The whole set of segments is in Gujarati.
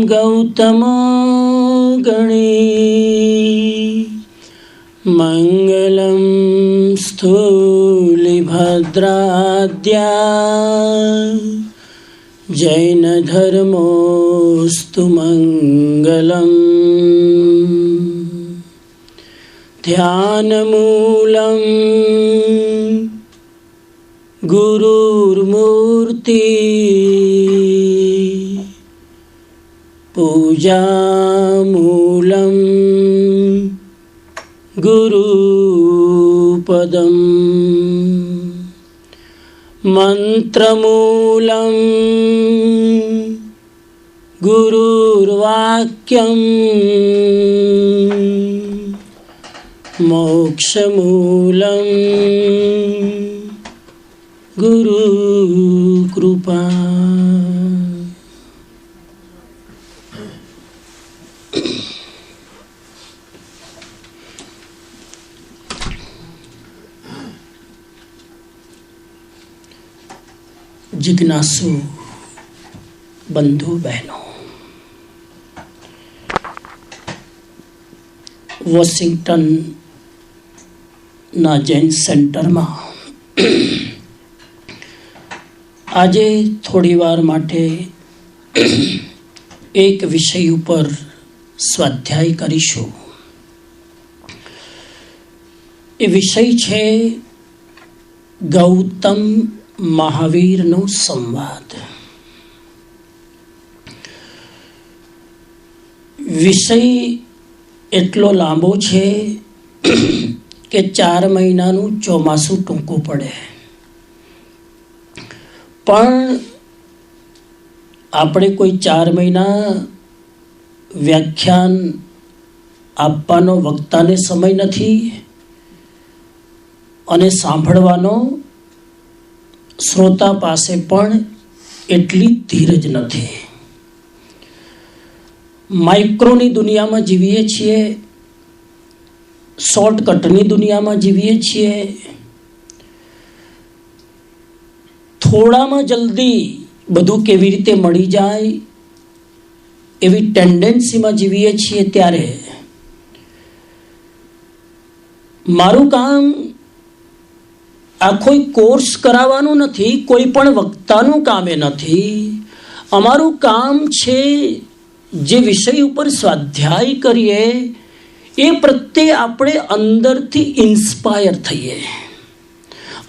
गौतमो गणे मंगलम स्थूलिभद्राद्या जैन धर्मोस्तु मंगलम ध्यानमूलं गुरुर्मूर्ति पूजामूलं गुरुपदं मंत्रमूलं गुरुर्वाक्यं मोक्षमूलं गुरुकृपा। जिज्ञासु बंधु बहनों, वॉशिंगटन ना जैन सेंटर में આજે થોડી વાર માટે એક વિષય ઉપર સ્વાધ્યાય કરીશું. એ વિષય છે ગૌતમ મહાવીરનો સંવાદ. વિષય એટલો લાંબો છે કે 4 મહિનાનું ચોમાસું ટૂંકું પડે. પણ આપણે કોઈ 4 મહિના વ્યાખ્યાન આપવાનો વક્તાને સમય નથી અને સાંભળવાનો શ્રોતા પાસે પણ એટલી ધીરજ નથી. માઇક્રોની દુનિયામાં જીવીએ છીએ, શોર્ટકટની દુનિયામાં જીવીએ છીએ, થોડામાં જલ્દી બધું કેવી રીતે મળી જાય એવી ટેન્ડન્સીમાં જીવીએ છીએ. ત્યારે મારું કામ આ કોઈ કોર્સ કરાવવાનું નથી, કોઈ પણ વક્તાનું કામ એ નથી. અમારું કામ છે જે વિષય ઉપર સ્વાધ્યાય કરીએ એ પ્રત્યે આપણે અંદરથી ઇન્સ્પાયર થઈએ,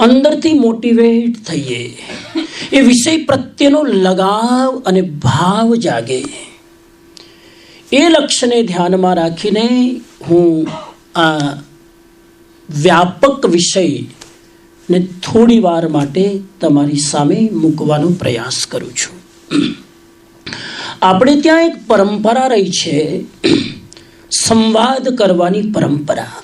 અંદરથી મોટિવેટ થઈએ, એ વિષય પ્રત્યેનો લગાવ અને ભાવ જાગે. એ લક્ષ્યને ધ્યાનમાં રાખીને હું આ વ્યાપક વિષયને થોડી વાર માટે તમારી સામે મૂકવાનો પ્રયાસ કરું છું. આપણે ત્યાં એક પરંપરા રહી છે, સંવાદ કરવાની પરંપરા.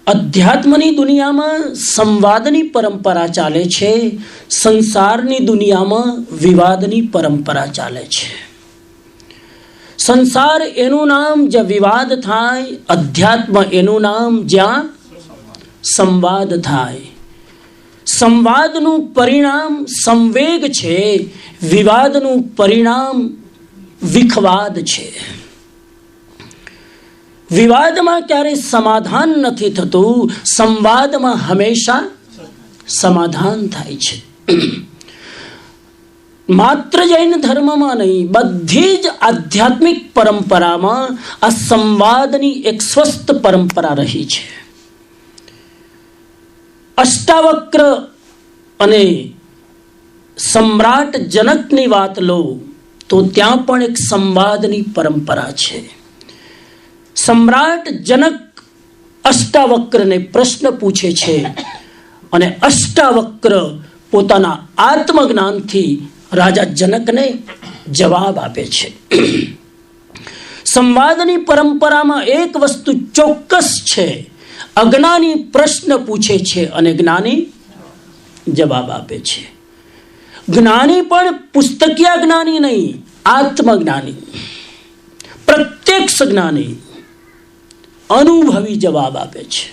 અધ્યાત્મની દુનિયામાં સંવાદની પરંપરા ચાલે છે, સંસારની દુનિયામાં વિવાદની પરંપરા ચાલે છે. સંસાર એનું નામ જ્યાં વિવાદ થાય, અધ્યાત્મ એનું નામ જ્યાં સંવાદ થાય. સંવાદનું પરિણામ સંવેગ છે, વિવાદનું પરિણામ વિખવાદ છે. વિવાદમાં ક્યારે સમાધાન નથી થતું, સંવાદમાં હંમેશા સમાધાન થાય છે. માત્ર જૈન ધર્મમાં નહીં, બધી જ આધ્યાત્મિક પરંપરામાં આ સંવાદની એક સ્વસ્થ પરંપરા રહી છે. અષ્ટાવક્ર અને સમ્રાટ જનકની વાત લો તો ત્યાં પણ એક સંવાદની પરંપરા છે. સમ્રાટ જનક અષ્ટાવક્રને પ્રશ્ન પૂછે છે અને અષ્ટાવક્ર પોતાના આત્મજ્ઞાનથી રાજા જનકને જવાબ આપે છે. સંવાદની પરંપરામાં એક વસ્તુ ચોક્કસ છે, અજ્ઞાની પ્રશ્ન પૂછે છે અને જ્ઞાની જવાબ આપે છે. જ્ઞાની પણ પુસ્તકીય જ્ઞાની નહીં, આત્મજ્ઞાની, પ્રત્યક્ષ જ્ઞાની, અનુભવી જવાબ આપે છે.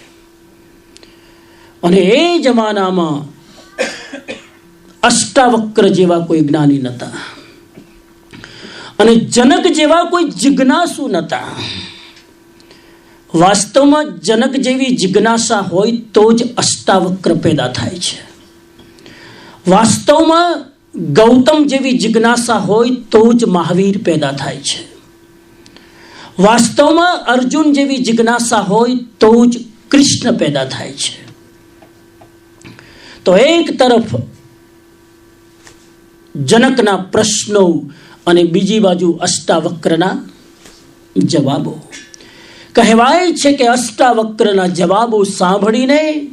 અને એ જમાનામાં અષ્ટાવક્ર જેવા કોઈ જ્ઞાની નહોતા. અને જનક જેવા કોઈ જિજ્ઞાસુ નહોતા. વાસ્તવમાં જનક જેવી જિજ્ઞાસા હોય તો જ અષ્ટાવક્ર પેદા થાય છે. વાસ્તવમાં ગૌતમ જેવી જિજ્ઞાસા હોય તો જ મહાવીર પેદા થાય છે. વાસ્તવમાં અર્જુન જેવી જિજ્ઞાસા હોય તો જ કૃષ્ણ પેદા થાય છે. તો એક તરફ જનકના પ્રશ્નો અને બીજી બાજુ અષ્ટાવક્રના જવાબો. કહેવાય છે કે અષ્ટાવક્રના જવાબો સાંભળીને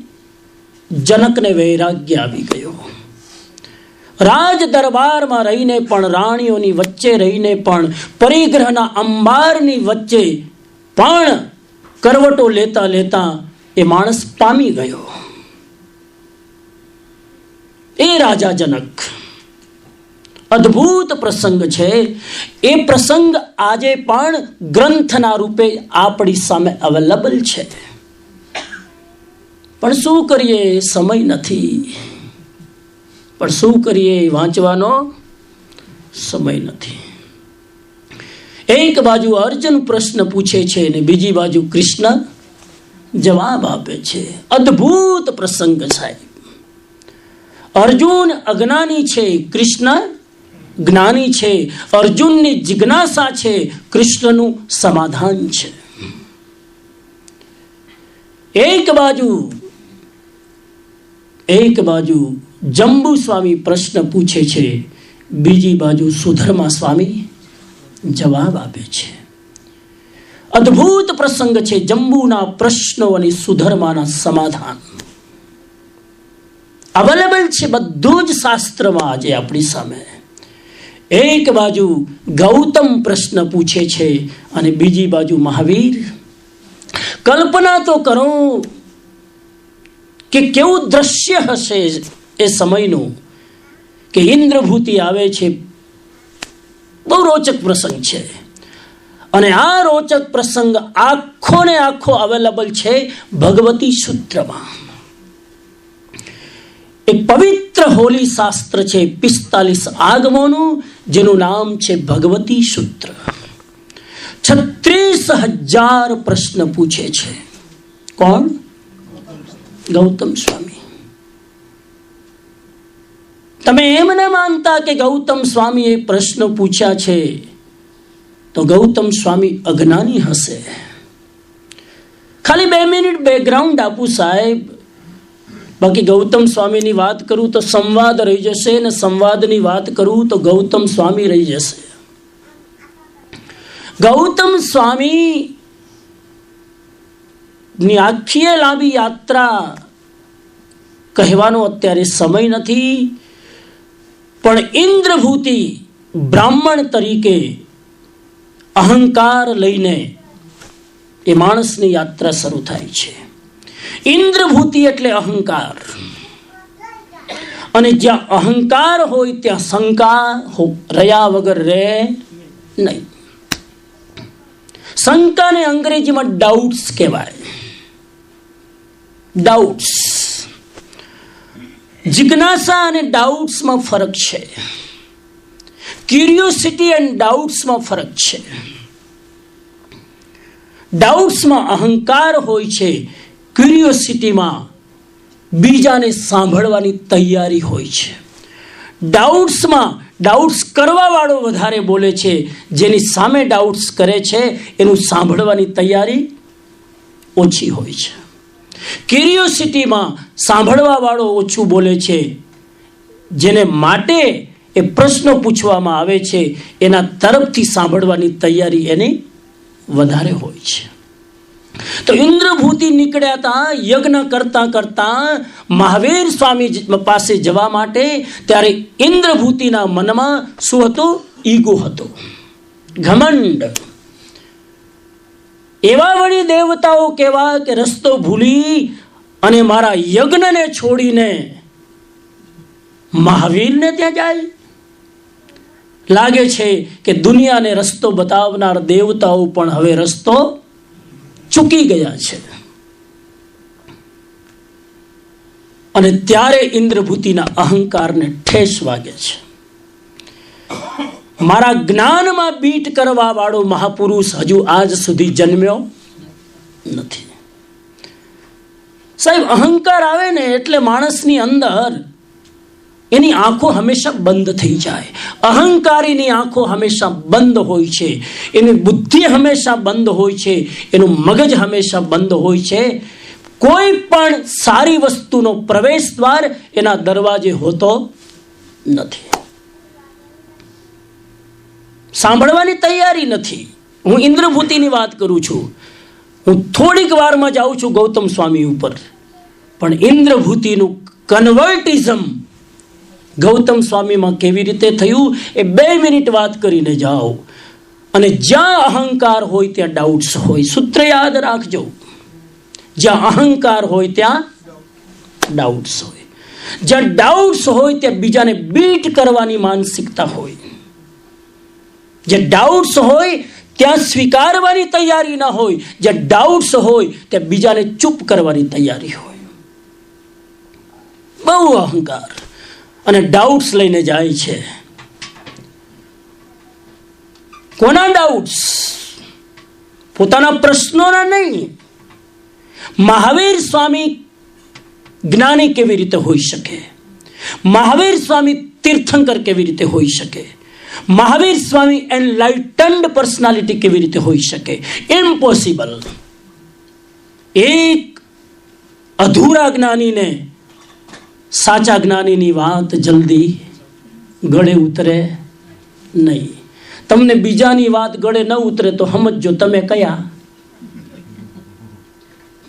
જનકને વૈરાગ્ય આવી ગયો. રાજ દરબારમાં રહીને પણ, રાણીઓની વચ્ચે રહીને પણ, પરિગ્રહના અંબારની વચ્ચે પણ કરવટો લેતા લેતા એ માણસ પામી ગયો. એ રાજા જનક અદ્ભુત પ્રસંગ છે. એ પ્રસંગ આજે પણ ગ્રંથના રૂપે આપણી સામે અવેલેબલ છે. પણ શું કરીએ, સમય નથી. પણ શું કરીએ, વાંચવાનો સમય નથી. એક બાજુ અર્જુન પ્રશ્ન પૂછે છે અને બીજી બાજુ કૃષ્ણ જવાબ આપે છે. અદ્ભુત પ્રસંગ સાહેબ. અર્જુન અજ્ઞાની છે, કૃષ્ણ જ્ઞાની છે. અર્જુનની જિજ્ઞાસા છે, કૃષ્ણનું સમાધાન છે. એક બાજુ જંબુ સ્વામી પ્રશ્ન પૂછે છે, બીજી બાજુ સુધર્મા સ્વામી જવાબ આપે છે. અદ્ભુત પ્રસંગ છે. જંબુના પ્રશ્નો અને સુધર્માના સમાધાન અવેલેબલ છે બધું જ શાસ્ત્રમાં આજે આપણી સામે. એક બાજુ ગૌતમ પ્રશ્ન પૂછે છે અને બીજી બાજુ મહાવીર. કલ્પના તો કરો કે કેવું દ્રશ્ય હશે એ સમયનું, કે ઇન્દ્રભૂતિ આવે છે. બહુ રોચક પ્રસંગ છે. અને આ રોચક પ્રસંગ આખો ને આખો અવેલેબલ છે ભગવતી સૂત્રમાં. એક પવિત્ર હોલી શાસ્ત્ર છે 45 આગમોનું, જેનું નામ છે ભગવતી સૂત્ર. 36,000 પ્રશ્ન પૂછે છે. કોણ? ગૌતમ સ્વામી. તમે એમ ન માનતા કે ગૌતમ સ્વામી એ પ્રશ્નો પૂછ્યા છે તો ગૌતમ સ્વામી અજ્ઞાની હશે. ખાલી 2 મિનિટ બેકગ્રાઉન્ડ આપું સાહેબ. બાકી ગૌતમ સ્વામીની વાત કરું તો સંવાદ રહી જશે, ને સંવાદની વાત કરું તો ગૌતમ સ્વામી રહી જશે. ગૌતમ સ્વામી ની આખી લાંબી યાત્રા કહેવાનો અત્યારે સમય નથી. પણ ઇન્દ્રભૂતિ બ્રાહ્મણ તરીકે અહંકાર લઈને એ માણસની યાત્રા શરૂ થાય છે. ઇન્દ્રભૂતિ એટલે અહંકાર. અને જ્યાં અહંકાર હોય ત્યાં શંકા રહ્યા વગર રહે નહીં. શંકાને અંગ્રેજીમાં ડાઉટ્સ કહેવાય. ડાઉટ્સ. જિજ્ઞાસા અને ડાઉટ્સમાં ફરક છે. ક્યુરિયોસિટી એન્ડ ડાઉટ્સમાં ફરક છે. ડાઉટ્સમાં અહંકાર હોય છે, ક્યુરિયોસિટીમાં બીજાને સાંભળવાની તૈયારી હોય છે. ડાઉટ્સમાં ડાઉટ્સ કરવા વાળો વધારે બોલે છે, જેની સામે ડાઉટ્સ કરે છે એનું સાંભળવાની તૈયારી ઓછી હોય છે. ક્યુરિયોસિટીમાં સાંભળવા વાળો ઓછું બોલે છે, જેને માટે એ પ્રશ્નો પૂછવામાં આવે છે એના તરફથી સાંભળવાની તૈયારી એની વધારે હોય છે. તો ઇન્દ્રભૂતિ નીકળ્યા હતા યજ્ઞ કરતા કરતા મહાવીર સ્વામી પાસે જવા માટે. ત્યારે ઇન્દ્રભૂતિના મનમાં શું હતું? ઈગો હતો, ઘમંડ. એવા વળી દેવતાઓ કેવા કે રસ્તો ભૂલી અને મારા યજ્ઞને છોડીને મહાવીરને ત્યાં જાય. લાગે છે કે દુનિયાને રસ્તો બતાવનાર દેવતાઓ પણ હવે રસ્તો ચૂકી ગયા છે. અને ત્યારે ઇન્દ્રભૂતિના અહંકારને ઠેસ વાગે છે. મારા જ્ઞાનમાં બીટ કરવા વાળો મહાપુરુષ હજુ આજ સુધી જન્મ્યો નથી. સાહેબ, અહંકાર આવે ને એટલે માણસની અંદર એની આંખો હંમેશા બંધ થઈ જાય. અહંકારીની આંખો હંમેશા બંધ હોય છે, એની બુદ્ધિ હંમેશા બંધ હોય છે, એનું મગજ હંમેશા બંધ હોય છે. કોઈ પણ સારી વસ્તુનો પ્રવેશ દ્વાર એના દરવાજે હોતો નથી. સાંભળવાની તૈયારી નથી. હું ઇન્દ્રભૂતિની વાત કરું છું. હું થોડીક વારમાં જાઉં છું ગૌતમ સ્વામી ઉપર, પણ ઇન્દ્રભૂતિનું કન્વર્ટિઝમ ગૌતમ સ્વામીમાં કેવી રીતે થયું એ 2 મિનિટ વાત કરીને જાઓ. અને જ્યાં અહંકાર હોય ત્યાં ડાઉટ્સ હોય. સૂત્ર યાદ રાખજો, જ્યાં અહંકાર હોય ત્યાં ડાઉટ્સ હોય. જ્યાં ડાઉટ્સ હોય ત્યાં બીજાને બીટ કરવાની માનસિકતા હોય. જે ડાઉટ્સ હોય ત્યાં સ્વીકારવાની તૈયારી ના હોય. જ્યાં ડાઉટ્સ હોય ત્યાં બીજાને ચૂપ કરવાની તૈયારી હોય. બહુ અહંકાર અને ડાઉટ્સ લઈને જાય છે. કોના ડાઉટ્સ? પોતાના પ્રશ્નોના નહીં. મહાવીર સ્વામી જ્ઞાની કેવી રીતે હોઈ શકે? મહાવીર સ્વામી તીર્થંકર કેવી રીતે હોઈ શકે? મહાવીર સ્વામી એનલાઇટન્ડ પર્સનાલિટી કેવી રીતે હોઈ શકે? ઇમ્પોસિબલ. એક અધૂરા જ્ઞાનીને સાચા જ્ઞાનીની વાત જલ્દી ગળે ઉતરે નહીં. તમને બીજાની વાત ગળે ન ઉતરે તો સમજો તમે કયા.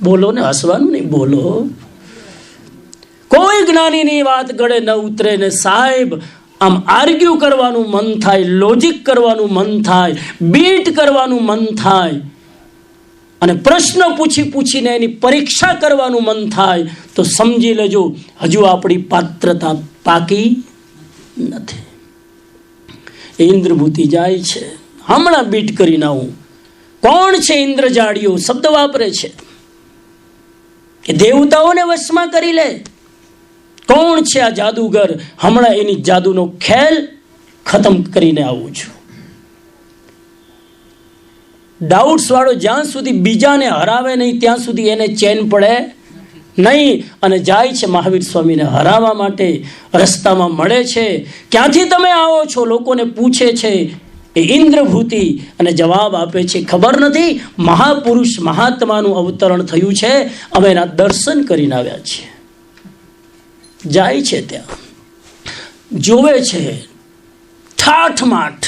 બોલો ને, હસવાનું નહીં, બોલો. કોઈ જ્ઞાનીની વાત ગળે ન ઉતરે ને સાહેબ આમ આર્ગ્યુ કરવાનું મન થાય, લોજિક કરવાનું મન થાય, બીટ કરવાનું મન થાય અને પ્રશ્ન પૂછીને એની પરીક્ષા કરવાનું મન થાય તો સમજી લેજો હજુ આપણી પાત્રતા પાકી નથી. ઇન્દ્રભૂતિ જાય છે. હમણાં બીટ કરીને આવું. કોણ છે ઇન્દ્રજાળીઓ? શબ્દ વાપરે છે કે દેવતાઓને વશમાં કરી લે. કોણ છે આ જાદુગર? હમણાં એની જાદુનો ખેલ ખતમ કરીને આવું છું. ડાઉટ્સ વાળો જ્યાં સુધી બીજાને હરાવે નહીં ત્યાં સુધી એને ચેન પડે નહીં અને જાય છે મહાવીર સ્વામીને હરાવવા માટે. રસ્તામાં મળે છે. ક્યાંથી તમે આવો છો? લોકોને પૂછે છે. એ ઇન્દ્રભૂતિ અને જવાબ આપે છે, ખબર નથી, મહાપુરુષ મહાત્માનું અવતરણ થયું છે, અમે એના દર્શન કરીને આવ્યા છીએ. જાય છે ત્યાં, જોવે છે ઠાઠમાઠ.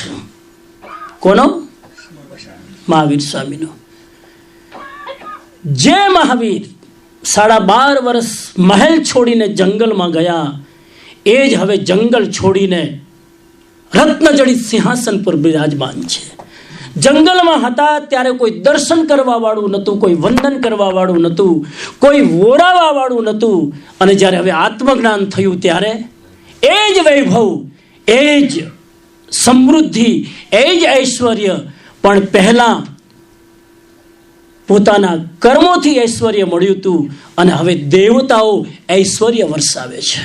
કોનો? મહાવીર સ્વામીનો. જે મહાવીર 12.5 વર્ષ મહેલ છોડીને જંગલમાં ગયા એ જ હવે જંગલ છોડીને રત્નજડિત સિંહાસન પર બિરાજમાન છે. જંગલમાં હતા ત્યારે કોઈ દર્શન કરવા વાળું નહોતું, કોઈ વંદન કરવા વાળું નહોતું, કોઈ વોરાવા વાળું નહોતું. અને જ્યારે હવે આત્મજ્ઞાન થયું ત્યારે એ જ વૈભવ, એ જ સમૃદ્ધિ, એ જ ઐશ્વર્ય, પણ પહેલા પોતાના કર્મોથી ઐશ્વર્ય મળ્યું હતું અને હવે દેવતાઓ ઐશ્વર્ય વરસાવે છે.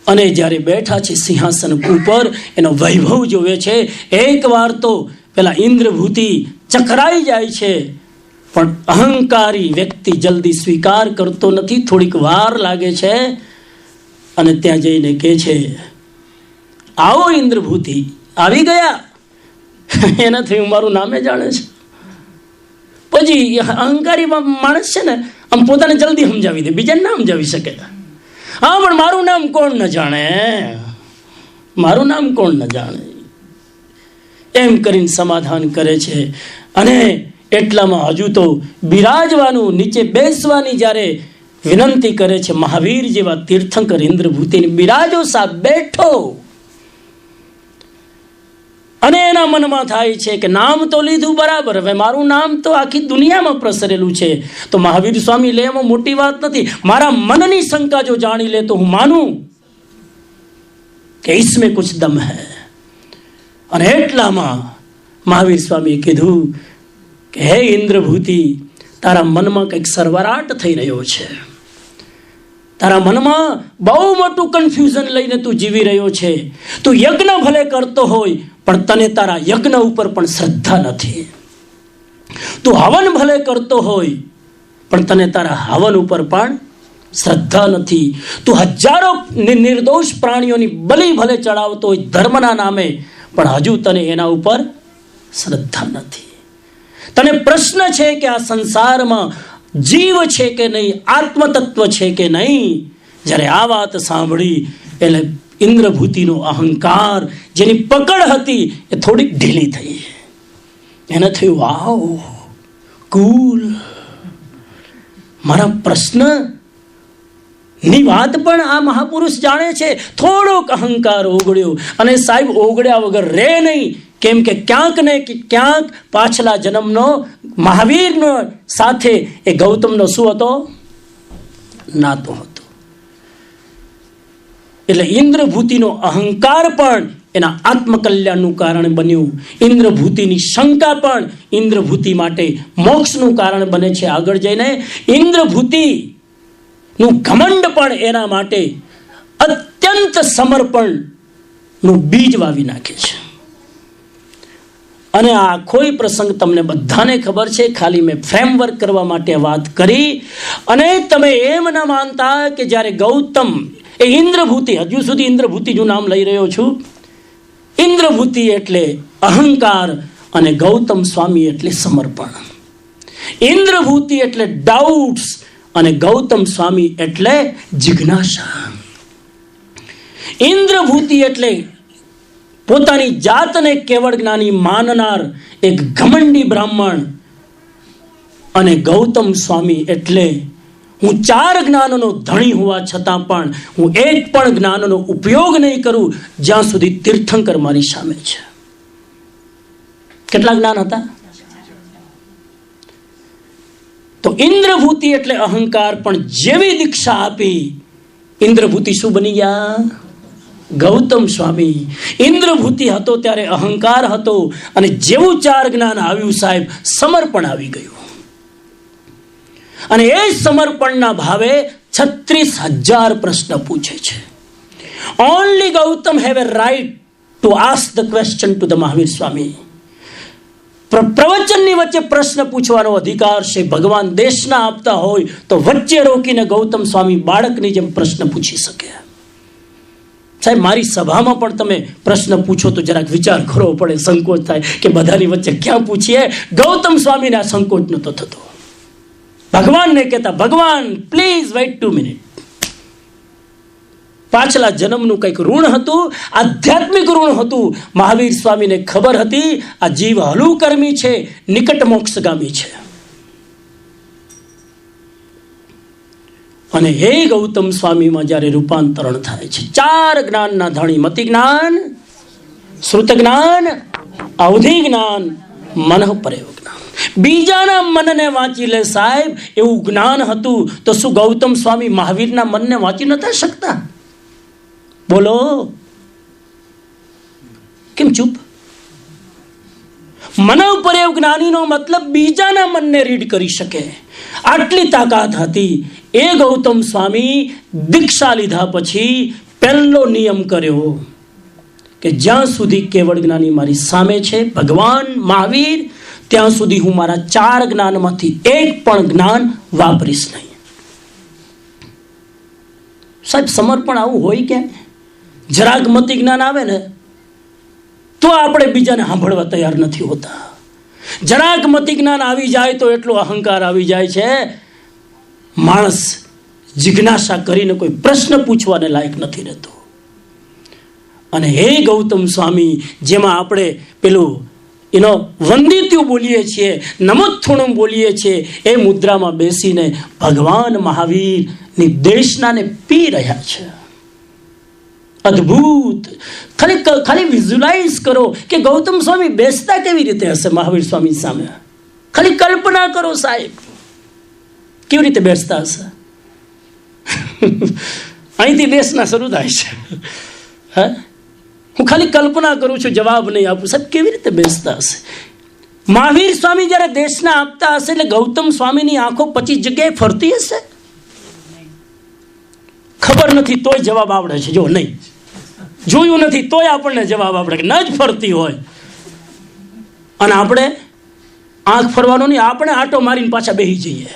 અને જ્યારે બેઠા છે સિંહાસન ઉપર એનો વૈભવ જોવે છે. એક વાર તો પેલા ઇન્દ્રભૂતિ ચકરાઈ જાય છે, પણ અહંકારી વ્યક્તિ જલ્દી સ્વીકાર કરતો નથી. થોડીક વાર લાગે છે અને ત્યાં જઈને કહે છે, આવો ઇન્દ્રભૂતિ. આવી ગયા. એનાથી મારું નામે જાણે છે. પછી અહંકારી માણસ છે ને આમ પોતાને જલ્દી સમજાવી દે, બીજાને ના સમજાવી શકે. હા, પણ મારું નામ કોણ ન જાણે, મારું નામ કોણ ન જાણે, એમ કરીને સમાધાન કરે છે. અને એટલામાં હજુ તો બિરાજવાનું, નીચે બેસવાની જ્યારે વિનંતી કરે છે મહાવીર જેવા તીર્થંકર ઇન્દ્રભૂતિની, બિરાજો સાહેબ, બેઠો. અને એના મનમાં થાય છે કે નામ તો લીધું બરાબર, હવે મારું નામ તો આખી દુનિયામાં પ્રસરેલું છે, તો મહાવીર સ્વામી લે એમાં મોટી વાત નથી. મારા મનની શંકા જો જાણી લે તો હું માનું કે इसमें कुछ दम है. અને એટલામાં મહાવીર સ્વામીએ કીધું કે હે ઇન્દ્રભૂતિ, તારા મનમાં કંઈક સરવરાટ થઈ રહ્યો છે. તારા મનમાં બહુ મોટું કન્ફ્યુઝન લઈને તું જીવી રહ્યો છે. તું યજ્ઞ ભલે કરતો હોય પણ તને તારા યજ્ઞ ઉપર પણ શ્રદ્ધા નથી. તું હવન ભલે કરતો હોય પણ તને તારા હવન ઉપર પણ શ્રદ્ધા નથી. તું હજારો નિર્દોષ પ્રાણીઓની બલિ ભલે ચડાવતો હોય ધર્મના નામે, પણ હજુ તને એના ઉપર શ્રદ્ધા નથી. તને પ્રશ્ન છે કે આ સંસારમાં જીવ છે કે નહીં, આત્મતત્વ છે કે નહીં. જ્યારે આ વાત સાંભળી એટલે ઇન્દ્રભૂતિનો અહંકાર, જેની પકડ હતી એ થોડીક ઢીલી થઈ. એને થયું, વાવ, કુલ, મારા પ્રશ્ન ની વાત પણ આ મહાપુરુષ જાણે છે. થોડોક અહંકાર ઓગળ્યો. અને સાહેબ, ઓગળ્યા વગર રે નહીં. કેમ કે ક્યાંક ને ક્યાંક પાછલા જન્મનો મહાવીરનો સાથે એ ગૌતમનો શું હતો? નાતો હતો. એટલે ઇન્દ્રભૂતિનો અહંકાર પણ એના આત્મકલ્યાણનું કારણ બન્યું. ઇન્દ્રભૂતિની શંકા પણ ઇન્દ્રભૂતિ માટે મોક્ષનું કારણ બને છે. આગળ જઈને ઇન્દ્રભૂતિનું ઘમંડ પણ એના માટે અત્યંત સમર્પણનું બીજ વાવી નાખે છે. અને આ કોઈ પ્રસંગ તમને બધાને ખબર છે, ખાલી મેં ફ્રેમવર્ક કરવા માટે વાત કરી. અને તમે એમ ના માનતા કે જ્યારે ગૌતમ એ ઇન્દ્રભૂતિ, હજુ સુધી ઇન્દ્રભૂતિનું નામ લઈ રહ્યો છું, ઇન્દ્રભૂતિ એટલે અહંકાર અને ગૌતમ સ્વામી એટલે સમર્પણ. ઇન્દ્રભૂતિ એટલે ડાઉટ્સ અને ગૌતમ સ્વામી એટલે જિજ્ઞાસા. ઇન્દ્રભૂતિ એટલે પોતાની જાતને કેવળ જ્ઞાની માનનાર એક ઘમંડી બ્રાહ્મણ, અને ગૌતમ સ્વામી એટલે હું 4 જ્ઞાનનો ધણી હોવા છતાં પણ હું એક પણ જ્ઞાનનો ઉપયોગ નહીં કરું જ્યાં સુધી તીર્થંકર મારી સામે છે. કેટલા જ્ઞાન હતા? તો ઇન્દ્રભૂતિ એટલે અહંકાર, પણ જેવી દીક્ષા આપી ઇન્દ્રભૂતિ શું બની ગયા? ગૌતમ સ્વામી. ઇન્દ્રભૂતિ હતો ત્યારે અહંકાર હતો, અને જેવું 4 જ્ઞાન આવ્યું સાહેબ, સમર્પણ આવી ગયું. અને એ સમર્પણના ભાવે 36,000 પ્રશ્ન પૂછે છે. Only Gautam have a right to ask the question to the Mahavir Swami. પ્રવચનની વચ્ચે પ્રશ્ન પૂછવાનો અધિકાર છે. ભગવાન દેશના આપતા હોય તો વચ્ચે રોકીને ગૌતમ સ્વામી બાળકની જેમ પ્રશ્ન પૂછી શકે. સાહેબ, મારી સભામાં પણ તમે પ્રશ્ન પૂછો તો જરાક વિચાર કરવો પડે, સંકોચ થાય કે બધાની વચ્ચે ક્યાં પૂછીએ. ગૌતમ સ્વામીને આ સંકોચ નહોતો થતો. ભગવાનને કહેતા, ભગવાન પ્લીઝ વેઇટ 2 મિનિટ. પાછલા જન્મનું કંઈક ઋણ હતું, આધ્યાત્મિક ઋણ હતું. મહાવીર સ્વામીને ખબર હતી આ જીવ હલુકર્મી છે, નિકટ મોક્ષગામી છે. અને હે ગૌતમ સ્વામીમાં જ્યારે રૂપાંતરણ થાય છે, 4 જ્ઞાનના ધણી, મતિ જ્ઞાન, શ્રુત જ્ઞાન, અવધિ જ્ઞાન, મનઃ પ્રયોગ જ્ઞાન. બીજાના મનને વાંચી લે સાહેબ, એવું જ્ઞાન હતું. તો શું ગૌતમ સ્વામી મહાવીરના મનને વાંચી નતા શકતા? બોલો, કેમ ચૂપ? મનઃ પ્રયોગ જ્ઞાનીનો મતલબ બીજાના મનને રીડ કરી શકે, આટલી તાકાત હતી. એ ગૌતમ સ્વામી દીક્ષા લીધા પછી પહેલો નિયમ કર્યો કે જ્યાં સુધી કેવળ જ્ઞાની મારી સામે છે, ભગવાન મહાવીર, ત્યાં સુધી હું મારા 4 જ્ઞાનમાંથી એક પણ જ્ઞાન વાપરીશ નહીં. સાહેબ, સમર્પણ આવું હોય કે જરાક મતિ જ્ઞાન આવે ને તો આપણે બીજાને સાંભળવા તૈયાર નથી હોતા. જરાક મતિ જ્ઞાન આવી જાય તો એટલો અહંકાર આવી જાય છે, માણસ જિજ્ઞાસા કરીને કોઈ પ્રશ્ન પૂછવાને લાયક નથી રહેતો. અને હે ગૌતમ સ્વામી, જેમાં આપણે પેલું એનો વંદિત્યુ બોલીએ છીએ, નમોત્થુણમ બોલીએ છીએ, એ મુદ્રામાં બેસીને ભગવાન મહાવીરની દેશનાને પી રહ્યા છે. અદ્ભુત. ખાલી વિઝ્યુલાઇઝ કરો કે ગૌતમ સ્વામી બેસતા કેવી રીતે હશે મહાવીર સ્વામી સામે. ખાલી કલ્પના કરો સાહેબ, કેવી રીતે બેસતા હશે. અહીંથી બેસના શરૂ થાય છે. હા, હું ખાલી કલ્પના કરું છું, જવાબ નહીં આપું. સાહેબ, કેવી રીતે બેસતા હશે? મહાવીર સ્વામી જ્યારે દેશના આપતા હશે એટલે ગૌતમ સ્વામીની આંખો 25 જગ્યાએ ફરતી હશે. ખબર નથી તોય જવાબ આવડે છે. જો નહીં જોયું નથી તોય આપણને જવાબ આવડે કે ન જ ફરતી હોય. અને આપણે આંખ ફરવાનો નહીં, આપણે આંટો મારીને પાછા બેસી જઈએ.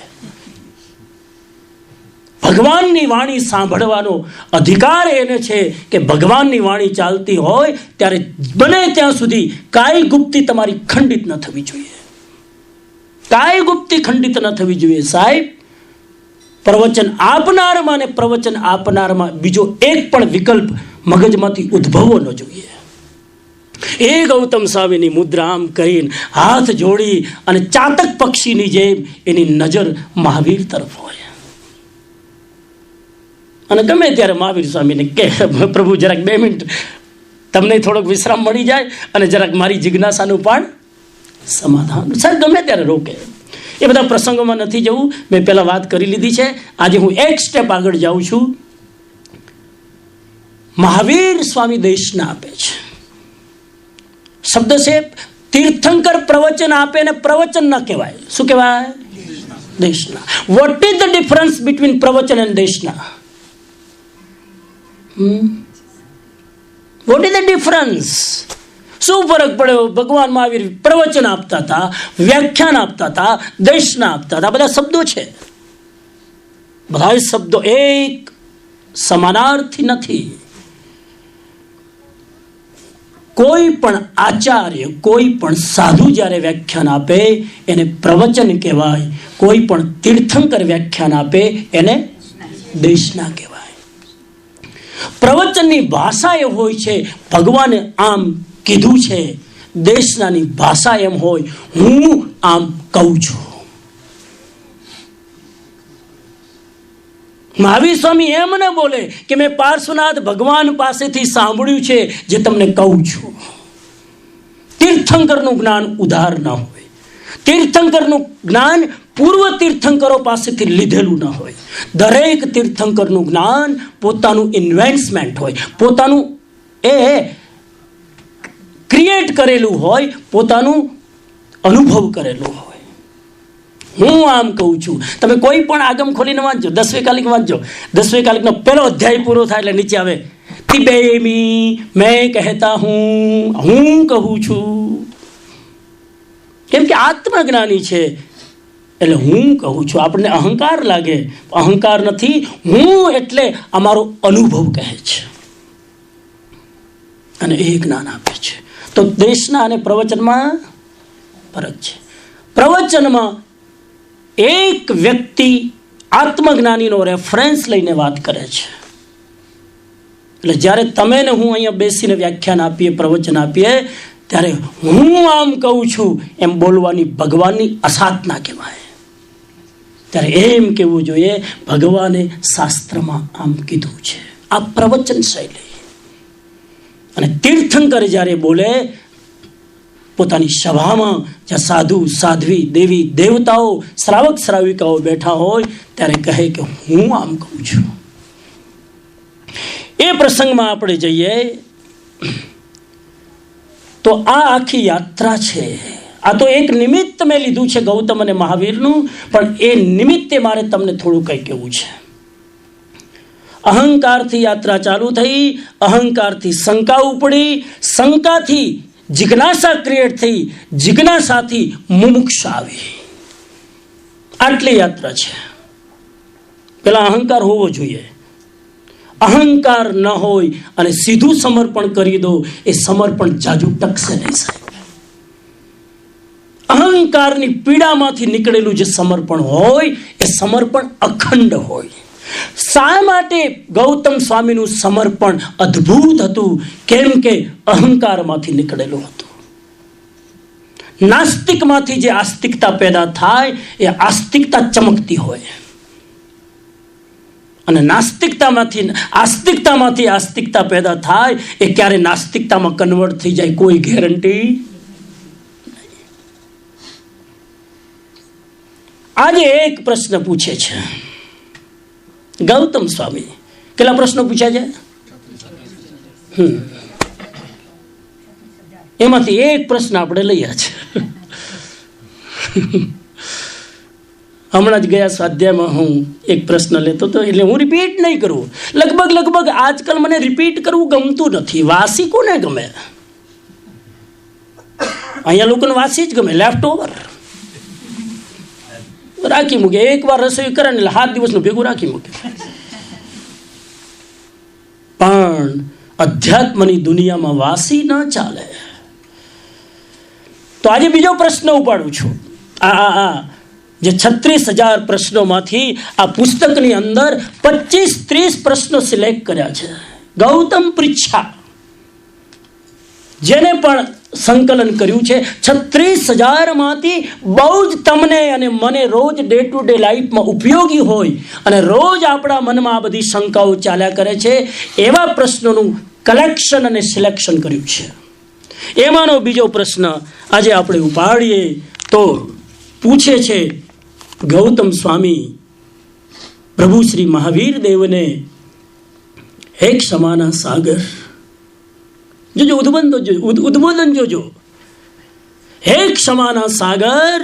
ભગવાનની વાણી સાંભળવાનો અધિકાર એને છે કે ભગવાનની વાણી ચાલતી હોય ત્યારે બને ત્યાં સુધી કાંઈ ગુપ્તી તમારી ખંડિત ન થવી જોઈએ. કાંઈ ગુપ્તી ખંડિત ન થવી જોઈએ. સાહેબ, પ્રવચન આપનારમાં અને પ્રવચન આપનારમાં બીજો એક પણ વિકલ્પ મગજમાંથી ઉદ્ભવવો ન જોઈએ. એ ગૌતમ સ્વામીની મુદ્રા આમ કરીને હાથ જોડી અને ચાતક પક્ષીની જેમ એની નજર મહાવીર તરફ હોય. અને ગમે ત્યારે મહાવીર સ્વામીને કે પ્રભુ જરાક 2 મિનિટ તમને થોડોક વિશ્રામ મળી જાય અને જરાક મારી જિજ્ઞાસાનું પણ સમાધાન. સર ગમે ત્યારે રોકે. એ બધા પ્રસંગોમાં નથી જવું, મેં પહેલાં વાત કરી લીધી છે. આજે હું એક સ્ટેપ આગળ જાઉં છું. મહાવીર સ્વામી દેશના આપે છે. શબ્દ છે તીર્થંકર પ્રવચન આપે ને પ્રવચન ન કહેવાય. શું કહેવાય? દેશના. What is the difference between પ્રવચન એન્ડ દેશના? What is the difference? શું ફરક પડ્યો? ભગવાન મહાવીર પ્રવચન આપતા હતા, વ્યાખ્યાન આપતા હતા, દેશના આપતા હતા. બધા શબ્દો છે, બધા શબ્દો એક સમાનાર્થી નથી. કોઈ પણ આચાર્ય, કોઈ પણ સાધુ જ્યારે વ્યાખ્યાન આપે એને પ્રવચન કહેવાય. કોઈ પણ તીર્થંકર વ્યાખ્યાન આપે એને દેશના કહેવાય. પ્રવચનની ભાષા એ હોય છે ભગવાને આમ કીધું છે. દેશનાની ભાષા એમ હોય હું આમ કહું છું. મહાવીર સ્વામી એમ ન બોલે કે મેં પાર્શ્વનાથ ભગવાન પાસેથી સાંભળ્યું છે જે તમને કહું છું. તીર્થંકરનું જ્ઞાન ઉધાર ન હોય. તીર્થંકરનું જ્ઞાન પૂર્વ તીર્થંકરો પાસેથી લીધેલું ન હોય. દરેક તીર્થંકરનું જ્ઞાન પોતાનું ઇન્વેન્ટમેન્ટ હોય, પોતાનું એ ક્રિએટ કરેલું હોય, પોતાનું અનુભવ કરેલું હોય. હું આમ કહું છું. તમે કોઈ પણ આગમ ખોલીને વાંચજો, 10મી કાલિક વાંચજો. 10મી કાલિકનો પહેલો અધ્યાય પૂરો થાય એટલે નીચે આવે તિબેમી મેં કહેતા હું કહું છું. કેમ કે આત્મજ્ઞાની છે એટલે હું કહું છું. આપણને અહંકાર લાગે, અહંકાર નથી. હું એટલે અમારો અનુભવ કહે છે અને એ જ્ઞાન આપે છે. તો દેશના અને પ્રવચનમાં ફરક છે. પ્રવચનમાં એક વ્યક્તિ આત્મજ્ઞાનીનો રેફરન્સ લઈને વાત કરે છે. એટલે જ્યારે તમે ને હું અહીંયા બેસીને વ્યાખ્યાન આપીએ, પ્રવચન આપીએ, ત્યારે હું આમ કહું છું એમ બોલવાની ભગવાનની અસાધના કહેવાય. ત્યારે એમ કહેવું જોઈએ ભગવાને શાસ્ત્રમાં આમ કીધું છે. આ પ્રવચન શૈલી. અને તીર્થંકર જ્યારે બોલે પોતાની સભામાં, જ્યાં સાધુ સાધ્વી, દેવી દેવતાઓ, શ્રાવક શ્રાવિકાઓ બેઠા હોય, ત્યારે કહે કે હું આમ કહું છું. એ પ્રસંગમાં આપણે જઈએ તો આ આખી યાત્રા છે. આ તો એક નિમિત્ત મેં લીધું છે ગૌતમ અને મહાવીરનું, પણ એ નિમિત્તે મારે તમને થોડું કંઈ કહેવું છે. અહંકારથી યાત્રા ચાલુ થઈ, અહંકારથી શંકા ઉપડી, શંકાથી જિજ્ઞાસા ક્રિએટ થઈ, જિજ્ઞાસાથી મુમુક્ષા આવી. આટલી યાત્રા છે. પેલા અહંકાર હોવો જોઈએ. અહંકાર ન હોય અને સીધું સમર્પણ કરી દો, એ સમર્પણ જાજુ ટકશે નહીં સાહેબ. અહંકારની પીડામાંથી નીકળેલું જે સમર્પણ હોય એ સમર્પણ અખંડ હોય. શા માટે ગૌતમ સ્વામીનું સમર્પણ અદ્ભુત હતું? કેમ કે અહંકારમાંથી નીકળેલું હતું. નાસ્તિકમાંથી જે આસ્તિકતા પેદા થાય એ આસ્તિકતા ચમકતી હોય, અને આસ્તિકતામાંથી આસ્તિકતા પેદા થાય એ ક્યારે નાસ્તિકતામાં કન્વર્ટ થઈ જાય કોઈ ગેરંટી. આજે એક પ્રશ્ન પૂછે છે ગૌતમ સ્વામી. કેટલા પ્રશ્નો પૂછ્યા છે? એમાંથી એક પ્રશ્ન આપણે લઈએ છે. હમણાં જ ગયા સ્વાધ્યાયમાં હું એક પ્રશ્ન લેતો હતો, એટલે હું રિપીટ નહીં કરું. લગભગ આજકાલ મને રિપીટ કરવું ગમતું નથી. વાસી કોને ગમે? અહીંયા લોકોને વાસી જ ગમે, લેફ્ટ ઓવર રાખી મૂકે. એકવાર રસોઈ કરે ને એટલે 7 દિવસનું ભેગું રાખી મૂકે. પણ અધ્યાત્મની દુનિયામાં વાસી ન ચાલે. તો આજે બીજો પ્રશ્ન ઉપાડું છું. જે 36,000 પ્રશ્નોમાંથી આ પુસ્તકની અંદર 25-30 પ્રશ્નો સિલેક્ટ કર્યા છે. ગૌતમ પૃચ્છા જેને પણ સંકલન કર્યું છે, 36,000માંથી બહુ જ તમને અને મને રોજ ડે ટુ ડે લાઈફમાં ઉપયોગી હોય અને રોજ આપણા મનમાં આ બધી શંકાઓ ચાલ્યા કરે છે એવા પ્રશ્નોનું કલેક્શન અને સિલેક્શન કર્યું છે. એમાંનો બીજો પ્રશ્ન આજે આપણે ઉપાડીએ તો પૂછે છે ગૌતમ સ્વામી પ્રભુ શ્રી મહાવીર દેવને, હે ક્ષમાના સાગર, જોજો ઉદ્બોધન જોજો, હે ક્ષમાના સાગર,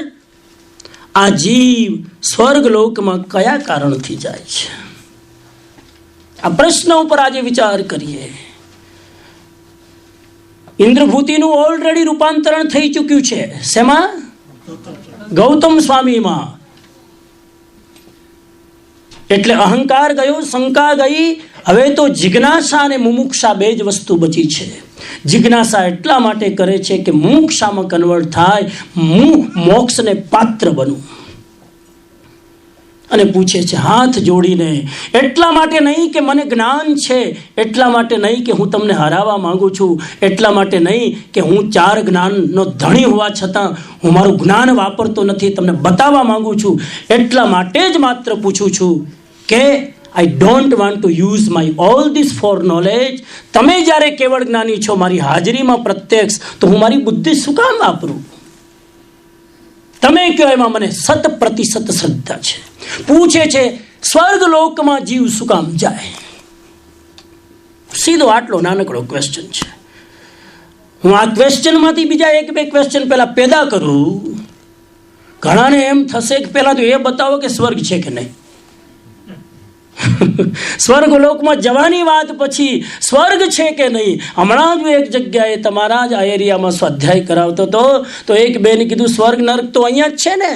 આ જીવ સ્વર્ગલોકમાં કયા કારણથી જાય છે? આ પ્રશ્ન ઉપર આજે વિચાર કરીએ. ઇન્દ્રભૂતિનું ઓલરેડી રૂપાંતરણ થઈ ચૂક્યું છે. શેમાં? ગૌતમ સ્વામીમાં. એટલે અહંકાર ગયો, શંકા ગઈ, હવે તો જિજ્ઞાસા અને મુમુક્ષા બે જ વસ્તુ બચી છે. જિજ્ઞાસા એટલા માટે કરે છે કે મુમુક્ષામાં કન્વર્ટ થાય, મોક્ષને પાત્ર બનવું. અને પૂછે છે હાથ જોડીને, એટલા માટે નહીં કે મને જ્ઞાન છે, એટલા માટે નહીં કે હું તમને હરાવવા માંગુ છું, એટલા માટે નહીં કે હું 4 જ્ઞાનનો ધણી હોવા છતાં હું મારું જ્ઞાન વાપરતો નથી, તમને બતાવવા માંગુ છું. એટલા માટે જ માત્ર પૂછું છું કે I don't want to use my all this four knowledge. તમે જ્યારે કેવળ જ્ઞાની છો, મારી હાજરીમાં પ્રત્યક્ષ, તો હું મારી બુદ્ધિ શું કામ વાપરું? તમે કહો એમાં મને 100% શ્રદ્ધા છે. પૂછે છે સ્વર્ગલોકમાં જીવ શું કામ જાય? સીધો આટલો નાનકડો ક્વેશ્ચન છે. હું આ ક્વેશ્ચનમાંથી બીજા 1-2 ક્વેશ્ચન પહેલા પેદા કરું. ઘણાને એમ થશે કે પહેલા તો એ બતાવો કે સ્વર્ગ છે કે નહીં. સ્વર્ગલોકમાં જવાની વાત પછી સ્વર્ગ છે કે નહીં. હમણાં જ એક જગ્યાએ તમારા જ આ એરિયામાં સ્વાધ્યાય કરાવતો હતો, તો એક બેને કીધું સ્વર્ગ નરક તો અહીંયા જ છે ને.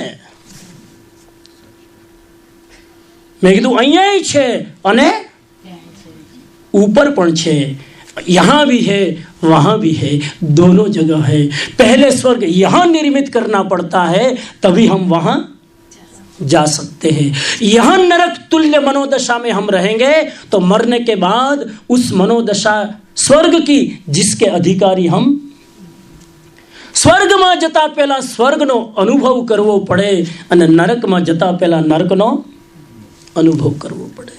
મેં કીધું અહીંયા છે અને ऊपर પણ છે, यहाँ भी है वहाँ भी है, दोनों जगह है. पहले स्वर्ग यहाँ निर्मित करना पड़ता है, तभी हम वहाँ जा सकते हैं. यहाँ नरक तुल्य मनोदशा में हम रहेंगे तो मरने के बाद उस मनोदशा स्वर्ग की जिसके अधिकारी हम, સ્વર્ગમાં જતા પહેલા સ્વર્ગનો અનુભવ કરવો પડે અને નરકમાં જતા પહેલા નરકનો અનુભવ કરવો પડે.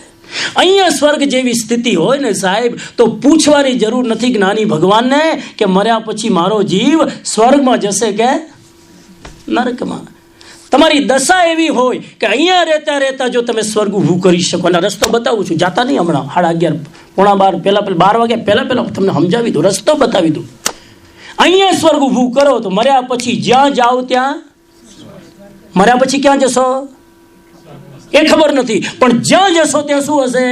અહીંયા સ્વર્ગ જેવી સ્થિતિ હોય ને સાહેબ, તો પૂછવાની જરૂર નથી જ્ઞાની ભગવાનને કે મર્યા પછી મારો જીવ સ્વર્ગમાં જશે કે નરકમાં. તમારી દશા એવી હોય કે અહીંયા રહેતા રહેતા જો તમે સ્વર્ગ ઊભું કરી શકો, અને રસ્તો બતાવું છું, જાતા નહીં હમણાં 11:30 પોણા 12 પહેલા 12 વાગ્યા પહેલા તમને સમજાવી દઉં, રસ્તો બતાવી દઉં. અહીંયા સ્વર્ગ ઊભું કરો તો મર્યા પછી જ્યાં જાઓ ત્યાં, મર્યા પછી ક્યાં જશો એ ખબર નથી, પણ જ્યાં જશો ત્યાં શું હશે?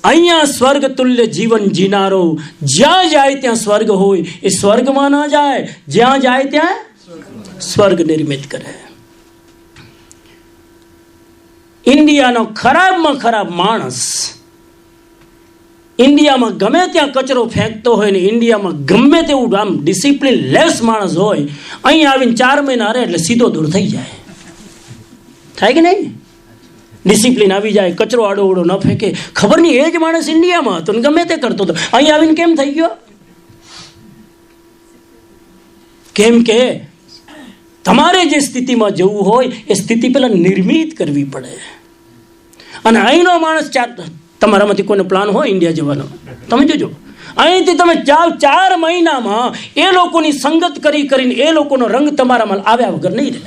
અહીંયા સ્વર્ગ તુલ્ય જીવન જીનારો જ્યાં જાય ત્યાં સ્વર્ગ હોય. એ સ્વર્ગમાં ના જાય, જ્યાં જાય ત્યાં સ્વર્ગ નિર્મિત કરે. ઇન્ડિયાનો ખરાબમાં ખરાબ માણસ ઇન્ડિયામાં ગમે ત્યાં કચરો ફેંકતો હોય ને, ઇન્ડિયામાં ગમે તેવું આમ ડિસિપ્લિન લેસ માણસ હોય, અહીં આવીને 4 મહિના રહે એટલે સીધો દૂર થઈ જાય. થાય કે નહીં? ડિસિપ્લિન આવી જાય, કચરો આડો ન ફેંકે. ખબર નહીં એ જ માણસ ઇન્ડિયામાં હતો ને ગમે તે કરતો હતો, અહીં આવીને કેમ થઈ ગયો? કેમ કે તમારે જે સ્થિતિમાં જવું હોય એ સ્થિતિ પહેલા નિર્મિત કરવી પડે. અને અહીંનો માણસ તમારામાંથી કોઈનો પ્લાન હોય ઇન્ડિયા જવાનો, તમે જોજો, અહીંથી તમે 4 મહિનામાં એ લોકોની સંગત કરીને એ લોકોનો રંગ તમારામાં આવ્યા વગર નહીં રહે.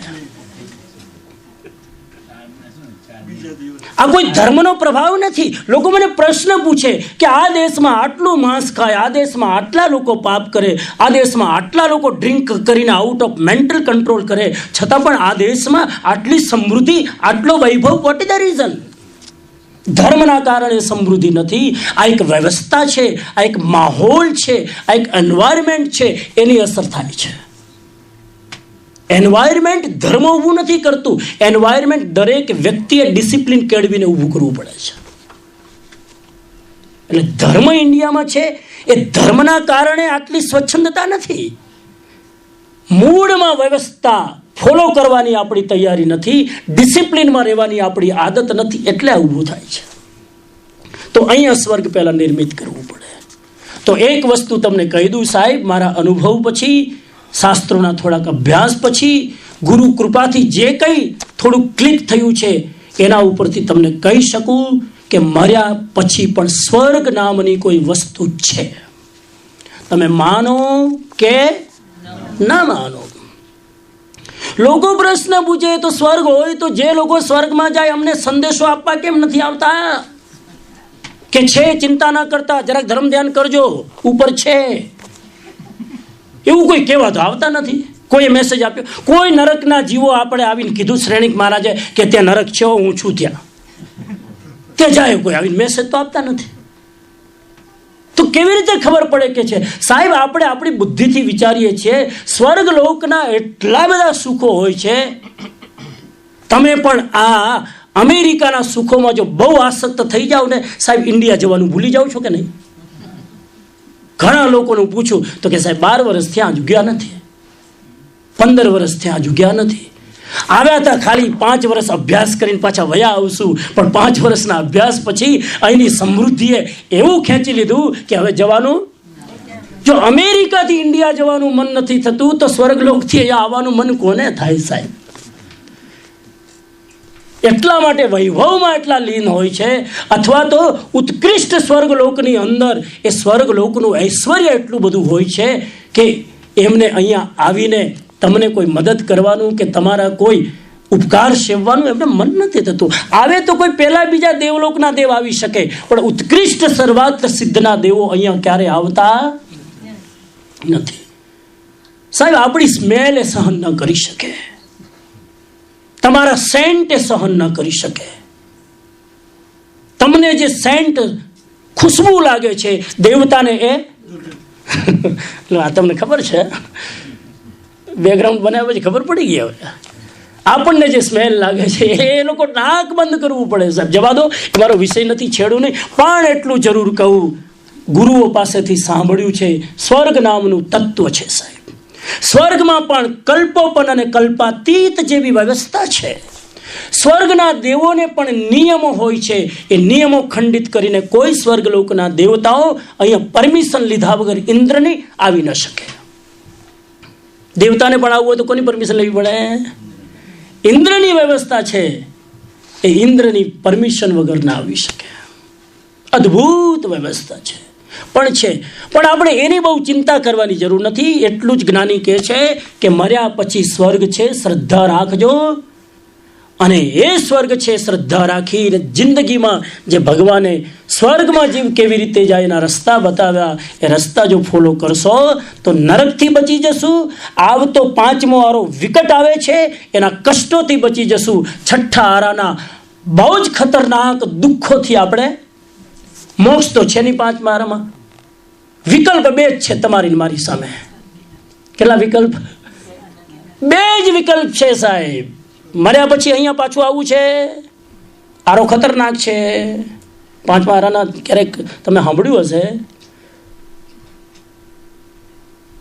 આ કોઈ ધર્મનો પ્રભાવ નથી. લોકો મને પ્રશ્ન પૂછે કે આ દેશમાં આટલું માંસ ખાય, આ દેશમાં આટલા લોકો પાપ કરે, આ દેશમાં આટલા લોકો ડ્રિંક કરીને આઉટ ઓફ મેન્ટલ કંટ્રોલ કરે, છતાં પણ આ દેશમાં આટલી સમૃદ્ધિ, આટલો વૈભવ, વોટ ઇઝ ધ રીઝન? ધર્મના કારણે સમૃદ્ધિ નથી. આ એક વ્યવસ્થા છે, આ એક માહોલ છે, આ એક એન્વાયરમેન્ટ છે, એની અસર થાય છે. એન્વાયરમેન્ટ ધર્મ ઊભું નથી કરતું. એન્વાયરમેન્ટ દરેક વ્યક્તિએ ડિસિપ્લિન કેળવીને ઊભું કરવું પડે છે. એટલે ધર્મ ઇન્ડિયામાં છે એ ધર્મના કારણે આટલી સ્વચ્છંદતા નથી. મૂળમાં વ્યવસ્થા ફોલો કરવાની આપણી તૈયારી નથી, ડિસિપ્લિનમાં રહેવાની આપણી આદત નથી, એટલે આ ઊભું થાય છે. તો અહીંયા સ્વર્ગ પહેલા નિર્મિત કરવું પડે. તો એક વસ્તુ તમને કહી દઉં સાહેબ, મારા અનુભવ પછી, શાસ્ત્રોના થોડાક અભ્યાસ પછી, ગુરુ કૃપાથી જે કંઈ થોડું ક્લિક થયું છે એના ઉપરથી તમને કહી શકું કે મર્યા પછી પણ સ્વર્ગ નામની કોઈ વસ્તુ છે. તમે માનો કે ના માનો. લોકો પ્રશ્ન પૂછે તો સ્વર્ગ હોય તો જે લોકો સ્વર્ગમાં જાય અમને સંદેશો આપવા કેમ નથી આવતા કે છે ચિંતા ના કરતા, જરાક ધર્મ ધ્યાન કરજો, ઉપર છે? એવું કોઈ કહેવા તો આવતા નથી. કોઈ મેસેજ આપ્યો? કોઈ નરકના જીવો આપણે આવીને કીધું શ્રેણિક મહારાજે કે ત્યાં નરક છે, હું છું ત્યાં જાય, કોઈ આવીને મેસેજ તો આપતા નથી. તો કેવી રીતે ખબર પડે કે છે? સાહેબ, આપણે આપણી બુદ્ધિથી વિચારીએ છીએ. સ્વર્ગ લોકના એટલા બધા સુખો હોય છે. તમે પણ આ અમેરિકાના સુખોમાં જો બહુ આસક્ત થઈ જાઓ ને સાહેબ, ઇન્ડિયા જવાનું ભૂલી જાઓ છો કે નહીં? ઘણા લોકોનું પૂછું તો કે સાહેબ 12 વર્ષ ત્યાં હજુ ગયા નથી, 15 વર્ષ ત્યાં હજુ ગયા નથી. આવ્યા હતા ખાલી 5 વર્ષ અભ્યાસ કરીને પાછા વયા આવશું, પણ 5 વર્ષના અભ્યાસ પછી અહીંની સમૃદ્ધિએ એવું ખેંચી લીધું કે હવે જવાનું. જો અમેરિકાથી ઇન્ડિયા જવાનું મન નથી થતું તો સ્વર્ગલોકથી અહીંયા આવવાનું મન કોને થાય સાહેબ? એટલા માટે વૈભવમાં એટલા લીન હોય છે, અથવા તો ઉત્કૃષ્ટ સ્વર્ગલોકની અંદર એ સ્વર્ગલોકનું ઐશ્વર્ય એટલું બધું હોય છે કે એમને અહીંયા આવીને તમને કોઈ મદદ કરવાનું કે તમારા કોઈ ઉપકાર સેવવાનું એમને મન નથી થતું. આવે તો કોઈ પહેલા બીજા દેવલોકના દેવ આવી શકે, પણ ઉત્કૃષ્ટ સર્વાત્ર સિદ્ધના દેવો અહીંયા ક્યારે આવતા નથી. સાહેબ, આપણી સ્મેલ એ સહન ન કરી શકે, તમારા સેન્ટ એ સહન ન કરી શકે. તમને જે સેન્ટ ખુશ્બુ લાગે છે દેવતાને એ તમને ખબર છે, બેકગ્રાઉન્ડ બનાવ્યા પછી ખબર પડી ગઈ. હવે આપણને જે સ્મેલ લાગે છે એ લોકો નાક બંધ કરવું પડે. સાહેબ જવા દો, મારો વિષય નથી, છેડું નહીં, પણ એટલું જરૂર કહું, ગુરુઓ પાસેથી સાંભળ્યું છે સ્વર્ગ નામનું તત્વ છે સાહેબ. સ્વર્ગમાં પણ કલ્પોપન અને કલ્પાતીત જેવી વ્યવસ્થા છે. સ્વર્ગના દેવોને પણ નિયમો હોય છે. એ નિયમો ખંડિત કરીને કોઈ સ્વર્ગલોકના દેવતાઓ અહીંયા પરમિશન લીધા વગર ઇન્દ્રની આવી ન શકે. દેવતાને પણ આવવું હોય તો કોની પરમિશન લેવી પડે? ઇન્દ્રની વ્યવસ્થા છે, એ ઇન્દ્રની પરમિશન વગર ના આવી શકે. અદ્ભુત વ્યવસ્થા છે. પણ આપણે એની બહુ ચિંતા કરવાની જરૂર નથી. એટલું જ જ્ઞાની કહે છે કે મર્યા પછી સ્વર્ગ છે, શ્રદ્ધા રાખજો. અને એ સ્વર્ગ છે શ્રદ્ધા રાખી જિંદગીમાં જે ભગવાને સ્વર્ગમાં જીવ કેવી રીતે જાય એના રસ્તા બતાવ્યા, એ રસ્તા જો ફોલો કરશો તો નરકથી બચી જશું. આવતો 5મો આરો વિકટ આવે છે, એના કષ્ટોથી બચી જશું. 6ઠ્ઠા આરાના બહુ જ ખતરનાક દુઃખોથી આપણે મોક્ષ તો છે નહીં. 5મા આરામાં વિકલ્પ 2 જ છે તમારી મારી સામે. કેટલા વિકલ્પ? 2 જ વિકલ્પ છે સાહેબ. મર્યા પછી અહીંયા પાછું આવવું છે, આરો ખતરનાક છે. 5મા આરાના ક્યારેક તમે સાંભળ્યું હશે,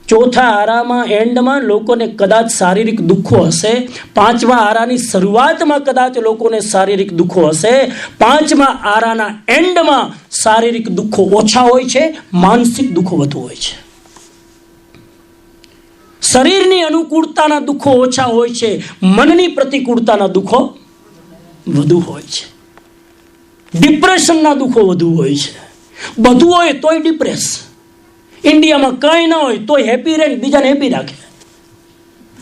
4થા આરામાં એન્ડમાં લોકોને કદાચ શારીરિક દુઃખો હશે. 5મા આરાની શરૂઆતમાં કદાચ લોકોને શારીરિક દુઃખો હશે. 5મા આરાના એન્ડમાં શારીરિક દુઃખો ઓછા હોય છે, માનસિક દુઃખો વધુ હોય છે. શરીરની અનુકૂળતાના દુઃખો ઓછા હોય છે, મનની પ્રતિકૂળતાના દુઃખો વધુ હોય છે. ડિપ્રેશનના દુઃખો વધુ હોય છે. બધું હોય તોય ડિપ્રેસ. ઇન્ડિયામાં કંઈ ના હોય તોય હેપી રહે, બીજાને હેપી રાખે.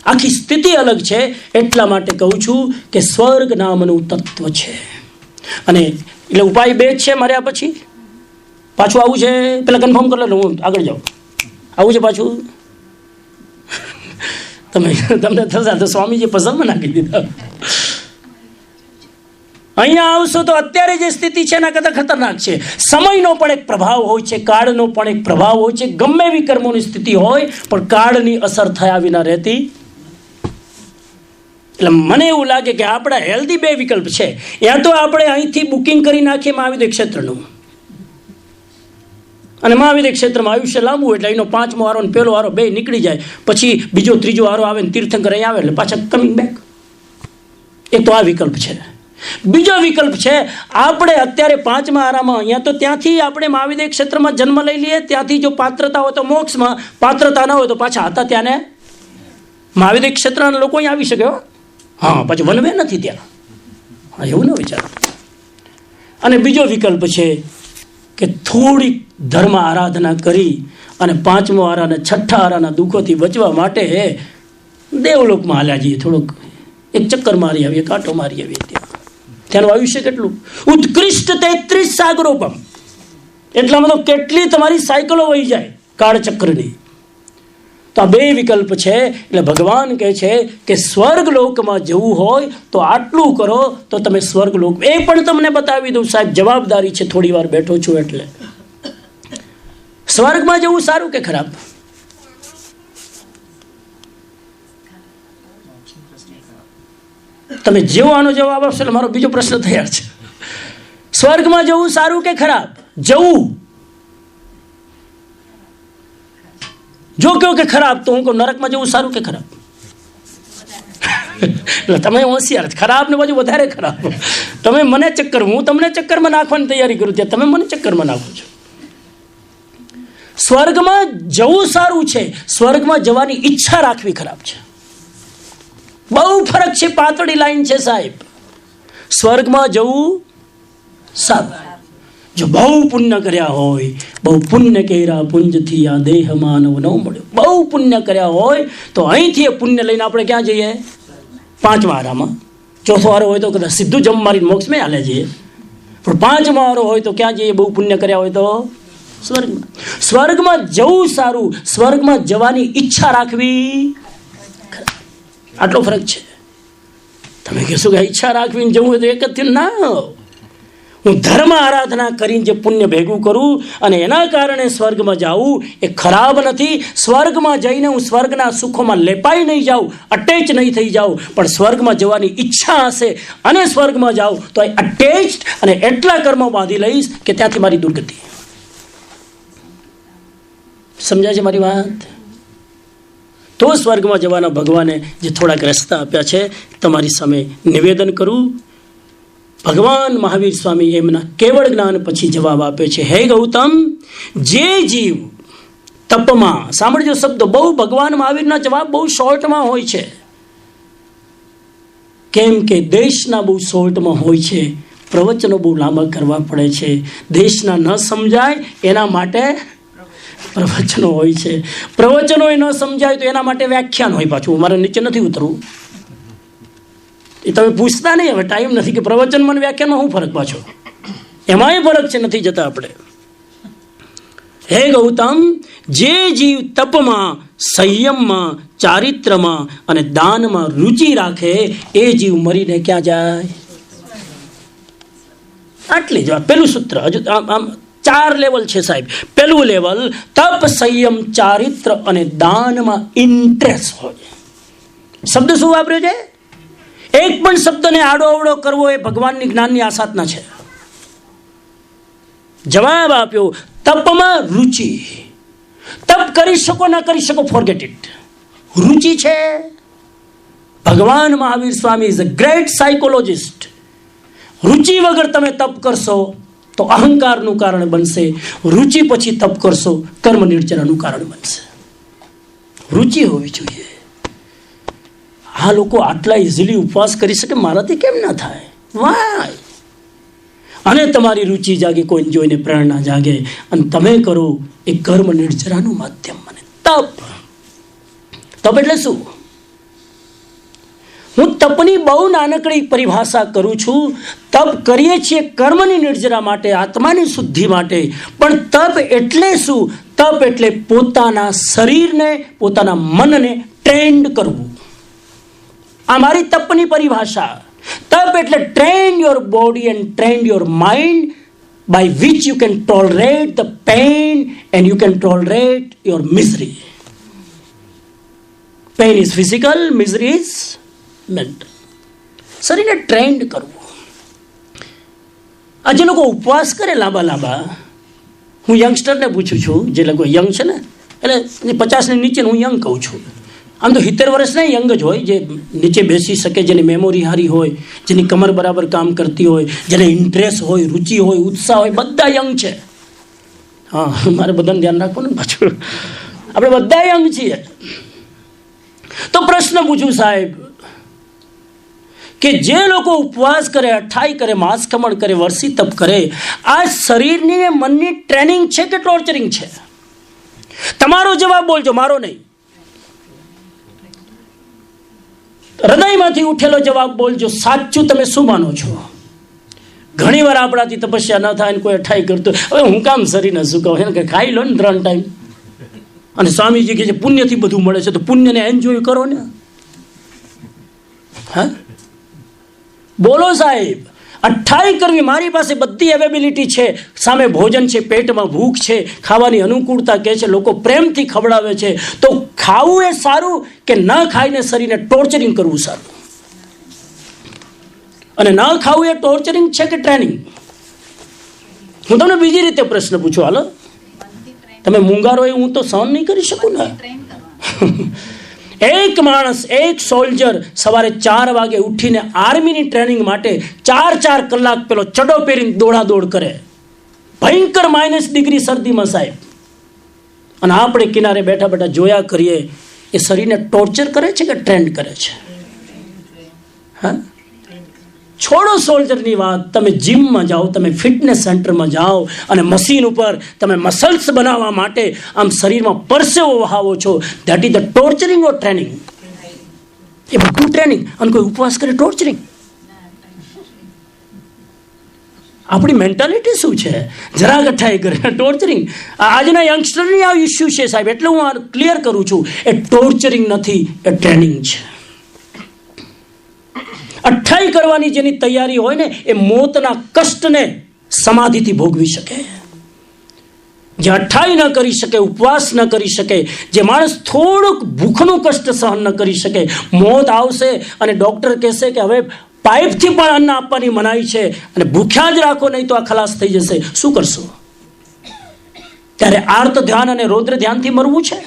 આખી સ્થિતિ અલગ છે. એટલા માટે કહું છું કે સ્વર્ગ નામનું તત્વ છે. અને એટલે ઉપાય 2 જ છે મર્યા પછી. પાછું આવું છે, પેલા કન્ફર્મ કરી લો, હું આગળ જાઉં. આવું છે પાછું? તમને થશે તો સ્વામીજી પસંદમાં નાખી દીધા. અહીંયા આવશો તો અત્યારે જે સ્થિતિ છે એના કરતાં ખતરનાક છે. સમયનો પણ એક પ્રભાવ હોય છે, કાળનો પણ એક પ્રભાવ હોય છે. ગમે એવી કર્મોની સ્થિતિ હોય પણ કાળની અસર થયા વિના રહેતી. એટલે મને એવું લાગે કે આપણા હેલ્ધી 2 વિકલ્પ છે. યા તો આપણે અહીંથી બુકિંગ કરી નાખીએ મહાવિદ્ય ક્ષેત્રનું, અને મહાવિદ્ય ક્ષેત્રમાં આયુષ્ય લાંબુ એટલે એનો 5મો વારો ને પહેલો વારો 2 નીકળી જાય, પછી બીજો 3જો વારો આવે ને તીર્થંકર અહીં આવે એટલે પાછા કમિંગ બેક. એક તો આ વિકલ્પ છે. બીજો વિકલ્પ છે, આપણે અત્યારે 5મા આરામાં અહીંયા તો ત્યાંથી આપણે મહાવિદ્ય ક્ષેત્રમાં જન્મ લઈ લઈએ, ત્યાંથી જો પાત્રતા હોય તો મોક્ષમાં, પાત્રતા ના હોય તો પાછા હતા ત્યાંને મહાવિદ્ય ક્ષેત્રના લોકો અહીં આવી શકે. હા, પછી વનવે નથી ત્યાં. હા, એવું ન વિચાર. અને બીજો વિકલ્પ છે કે થોડીક ધર્મ આરાધના કરી અને 5મો આરા અને 6ઠા આરાના દુઃખોથી બચવા માટે દેવલોકમાં હાલ્યા જઈએ, થોડુંક એક ચક્કર મારી આવીએ, કાંટો મારી આવીએ. ત્યાંનું આયુષ્ય કેટલું ઉત્કૃષ્ટ 33 સાગરોપમ, એટલામાં તો કેટલી તમારી સાયકલો વહી જાય કાળચક્રની. તો આ 2 વિકલ્પ છે. એટલે ભગવાન કહે છે કે સ્વર્ગલોકમાં જવું હોય તો આટલું કરો તો તમે સ્વર્ગલોક. એ પણ તમને બતાવી દઉં સાહેબ, જવાબદારી છે, થોડી વાર બેઠો છું એટલે. સ્વર્ગમાં જવું સારું કે ખરાબ? તમે જેવો આનો જવાબ આપશો એટલે મારો બીજો પ્રશ્ન તૈયાર છે. સ્વર્ગમાં જવું સારું કે ખરાબ? જવું. જો કહો કે ખરાબ તો હું કહું નરકમાં જવું સારું કે ખરાબ? એટલે તમે હોશિયાર, ખરાબ ને બાજુ વધારે ખરાબ. તમે મને ચક્કર, હું તમને ચક્કરમાં નાખવાની તૈયારી કરું ત્યાં તમે મને ચક્કરમાં નાખો છો. સ્વર્ગમાં જવું સારું છે, સ્વર્ગમાં જવાની ઈચ્છા રાખવી ખરાબ છે. બહુ ફરક છે, પાતળી લાઈન છે સાહેબ. સ્વર્ગમાં જવું સારું જો બહુ પુણ્ય કર્યા હોય, બહુ પુણ્ય કર્યા પુંજથી આ દેહ માનવ ન મળ્યો. બહુ પુણ્ય કર્યા હોય તો અહીંથી એ પુણ્ય લઈને આપણે ક્યાં જઈએ? 5મા આરામાં. 4થો વારો હોય તો કદાચ સીધું જમ મારીને મોક્ષમાં હાલે જઈએ, પણ 5મા વારો હોય તો ક્યાં જઈએ? બહુ પુણ્ય કર્યા હોય તો સ્વર્ગમાં. સ્વર્ગમાં જવું સારું, સ્વર્ગમાં જવાની ઈચ્છા રાખવી. આટલો ફરક છે. તમે કહેશો કે ઈચ્છા રાખવીને જવું હોય તો એક જ થયું ના. હું ધર્મ આરાધના કરીને જે પુણ્ય ભેગું કરું અને એના કારણે સ્વર્ગમાં જાઉં એ ખરાબ નથી. સ્વર્ગમાં જઈને હું સ્વર્ગના સુખોમાં લેપાઈ નહીં જાઉં, અટેચ નહીં થઈ જાઉં, પણ સ્વર્ગમાં જવાની ઈચ્છા હશે અને સ્વર્ગમાં જાઉં તો એ અટેચ્ડ અને એટલા કર્મ બાંધી લઈશ કે ત્યાંથી મારી દુર્ગતિ. સમજાય છે મારી વાત? તો સ્વર્ગમાં જવાના ભગવાને જે થોડાક રસ્તા આપ્યા છે તમારી સામે નિવેદન કરું. ભગવાન મહાવીર સ્વામી એમના કેવળ જ્ઞાન પછી જવાબ આપે છે. હે ગૌતમ, જે જીવ તપમાં, સાંભળજો શબ્દ, બહુ ભગવાન મહાવીરના જવાબ બહુ શોર્ટમાં હોય છે. કેમ કે દેશના બહુ શોર્ટમાં હોય છે, પ્રવચનો બહુ લાંબા કરવા પડે છે. દેશના ન સમજાય એના માટે પ્રવચનો હોય છે, પ્રવચનો એ ન સમજાય તો એના માટે વ્યાખ્યાન હોય. પાછું મારે નીચે નથી ઉતરવું, એ તમે પૂછતા નહીં, હવે ટાઈમ નથી કે પ્રવચનમાં અને વ્યાખ્યાનમાં શું ફરક પાછો, એમાંય ફરક છે, નથી જતા આપણે. હે ગૌતમ, જે જીવ તપમાં, સંયમમાં, ચારિત્રમાં અને દાનમાં રુચિ રાખે એ જીવ મરીને ક્યાં જાય? આટલી જ વાત. પેલું સૂત્ર. હજુ આમ 4 લેવલ છે સાહેબ. પેલું લેવલ તપ, સંયમ, ચારિત્ર અને દાનમાં ઇન્ટરેસ્ટ હોય. શબ્દ શું વાપર્યો છે? એક પણ શબ્દને આડો અવડો કરવો એ ભગવાનની જ્ઞાનની આસાધના છે. જવાબ આપ્યો તપમાં રુચિ. તપ કરી શકો ના કરી શકો, ફોરગેટ ઇટ. રુચિ છે. ભગવાન Mahavir Swami is a great psychologist. રુચિ વગર તમે તપ કરશો તો અહંકારનું કારણ બનશે. રુચિ પછી તપ કરશો કર્મ નિર્જરાનું કારણ બનશે. રુચિ હોવી જોઈએ. આ લોકો આટલા ઇઝીલી ઉપવાસ કરી શકે, મારાથી કેમ ના થાય? વાય. અને તમારી રુચિ જાગે, કોઈને જોઈને પ્રેરણા જાગે અને તમે કરો એ કર્મ નિર્જરાનું માધ્યમ બને. તપ. તપ એટલે શું? હું તપની બહુ નાનકડી પરિભાષા કરું છું. તપ કરીએ છીએ કર્મની નિર્જરા માટે, આત્માની શુદ્ધિ માટે, પણ તપ એટલે શું? તપ એટલે પોતાના શરીરને, પોતાના મનને ટ્રેન્ડ કરવું. આ મારી તપની પરિભાષા. તપ એટલે train your body and train your mind, by which you can tolerate the pain and you can tolerate your misery. Pain is physical, misery is mental. શરીરને ટ્રેન્ડ કરવું. આ જે લોકો ઉપવાસ કરે લાંબા લાંબા, હું યંગસ્ટરને પૂછું છું, જે લોકો યંગ છે ને, એટલે 50ની નીચે હું યંગ કહું છું. આમ તો 70 વર્ષના યંગ જ હોય, જે નીચે બેસી શકે, જેની મેમોરી સારી હોય, જેની કમર બરાબર કામ કરતી હોય, જેને ઇન્ટરેસ્ટ હોય, રુચિ હોય, ઉત્સાહ હોય, બધા યંગ છે. હા, મારે બધાને ધ્યાન રાખવું ને પાછું. આપણે બધા યંગ છીએ. તો પ્રશ્ન પૂછું સાહેબ, કે જે લોકો ઉપવાસ કરે, અઠાઈ કરે, માસખમણ કરે, વર્ષી તપ કરે, આ શરીરની ને મનની ટ્રેનિંગ છે કે ટોર્ચરિંગ છે? તમારો જવાબ બોલજો, મારો નહીં. હૃદયમાંથી ઉઠેલો જવાબ બોલજો. સાચું તમે શું માનો છો? ઘણી વાર આપણાથી તપસ્યા ન થાય ને કોઈ અઠાઈ કરતો, હવે હું કામ શરીરને શું કહું, એને કે ખાઈ લો ને 3 ટાઈમ. અને સ્વામીજી કહે છે પુણ્યથી બધું મળે છે, તો પુણ્યને એન્જોય કરો ને. હા, બોલો સાહેબ. અઠાઈ કરવી, મારી પાસે બધી અવેબિલિટી છે, સામે ભોજન છે, પેટમાં ભૂખ છે, ખાવાની અનુકૂળતા કે છે, લોકો પ્રેમથી ખવડાવે છે, તો ખાવું એ સારું કે ન ખાઈને શરીરને ટોર્ચરિંગ કરવું સારું? અને ન ખાવું એ ટોર્ચરિંગ છે કે ટ્રેનિંગ? હું તમને બીજી રીતે પ્રશ્ન પૂછું. હાલો, તમે મૂંગારો એ હું તો સહન નહીં કરી શકું ને. એક માણસ, એક સોલ્જર સવારે 4 વાગે ઉઠીને આર્મીની ટ્રેનિંગ માટે 4 કલાક પેલો ચડો પહેરીને દોડાદોડ કરે, ભયંકર -ડિગ્રી શરદીમાં સાહેબ, અને આપણે કિનારે બેઠા બેઠા જોયા કરીએ. એ શરીરને ટોર્ચર કરે છે કે ટ્રેન્ડ કરે છે? હા, છોડો સોલ્જરની વાત. તમે જીમમાં જાઓ, તમે ફિટનેસ સેન્ટરમાં જાઓ, અને મશીન ઉપર તમે મસલ્સ બનાવવા માટે આમ શરીરમાં પરસેવો વહાવો છો. That is the torturing or training? એ બધું ટ્રેનિંગ. અને કોઈ ઉપવાસ કરે ટોર્ચરિંગ? આપણી મેન્ટાલિટી શું છે? જરા અઠાઈ કરે ટોર્ચરિંગ. આજના યંગસ્ટરની આ ઇસ્યુ છે સાહેબ, એટલે હું આ ક્લિયર કરું છું. એ ટોર્ચરિંગ નથી, એ ટ્રેનિંગ છે. અઠાઈ કરવાની જેની તૈયારી હોય ને, એ મોતના કષ્ટને સમાધિથી ભોગવી શકે. જે અઠાઈ ન કરી શકે, ઉપવાસ ન કરી શકે, જે માણસ થોડુંક ભૂખનું કષ્ટ સહન ન કરી શકે, મોત આવશે અને ડૉક્ટર કહેશે કે હવે પાઇપથી પણ અન્ન આપવાની મનાઈ છે અને ભૂખ્યા જ રાખો, નહીં તો આ ખલાસ થઈ જશે, શું કરશો? ત્યારે આર્ત ધ્યાન અને રૌદ્ર ધ્યાનથી મરવું છે.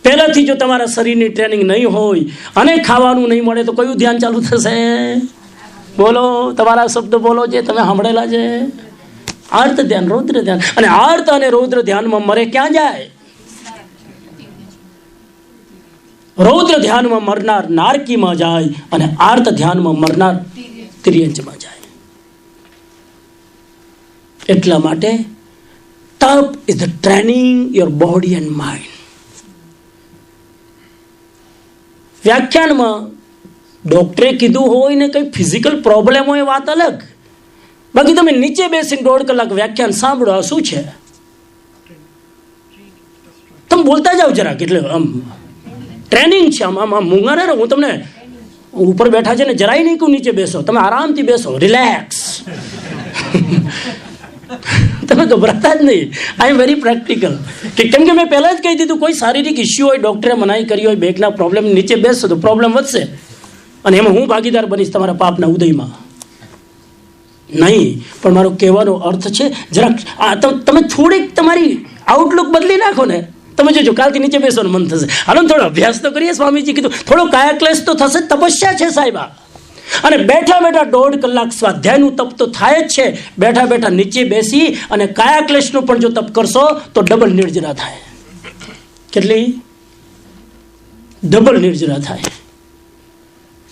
પહેલાથી જો તમારા શરીરની ટ્રેનિંગ નહીં હોય અને ખાવાનું નહીં મળે તો કયું ધ્યાન ચાલુ થશે? બોલો, તમારા શબ્દ બોલો જે તમે સાંભળેલા છે. આર્ત ધ્યાન, રૌદ્ર ધ્યાન. અને આર્ત અને રૌદ્ર ધ્યાનમાં મરે ક્યાં જાય? રૌદ્ર ધ્યાનમાં મરનાર નારકીમાં જાય અને આર્ત ધ્યાનમાં મરનાર તિર્યંચમાં જાય. એટલા માટે તપ is the training your body and mind. વ્યાખ્યાનમાં ડોક્ટરે કીધું હોય ને કંઈ ફિઝિકલ પ્રોબ્લેમ હોય વાત અલગ, બાકી તમે નીચે બેસીને 1.5 કલાક વ્યાખ્યાન સાંભળો, આ શું છે? તમે બોલતા જાઓ જરાક, એટલે આમ ટ્રેનિંગ છે. આમ મૂંગા ને, હું તમને ઉપર બેઠા છે ને જરાય નહીં કહું નીચે બેસો, તમે આરામથી બેસો, રિલેક્સ. તમે ગભરાતા જ નહીં. આઈ એમ વેરી પ્રેક્ટિકલ. કેમ કે મેં પહેલાં જ કહી દીધું, કોઈ શારીરિક ઇસ્યુ હોય, ડૉક્ટરે મનાઈ કરી હોય, બેકના પ્રોબ્લેમ, નીચે બેસશો તો પ્રોબ્લેમ વધશે, અને એમાં હું ભાગીદાર બનીશ તમારા પાપના ઉદયમાં નહીં. પણ મારો કહેવાનો અર્થ છે, જરાક તમે થોડીક તમારી આઉટલુક બદલી નાખો ને, તમે જોજો કાલથી નીચે બેસવાનું મન થશે. હાલો થોડો અભ્યાસ તો કરીએ. સ્વામીજી કીધું થોડો કાયા ક્લેશ તો થશે, તપસ્યા છે સાહેબ. અને બેઠા બેઠા 1.5 કલાક સ્વાધ્યાયનું તપ તો થાય જ છે. બેઠા બેઠા નીચે બેસી અને કાયા ક્લેશનું પણ જો તપ કરશો તો ડબલ નિર્જરા થાય. કેટલી? ડબલ નિર્જરા થાય.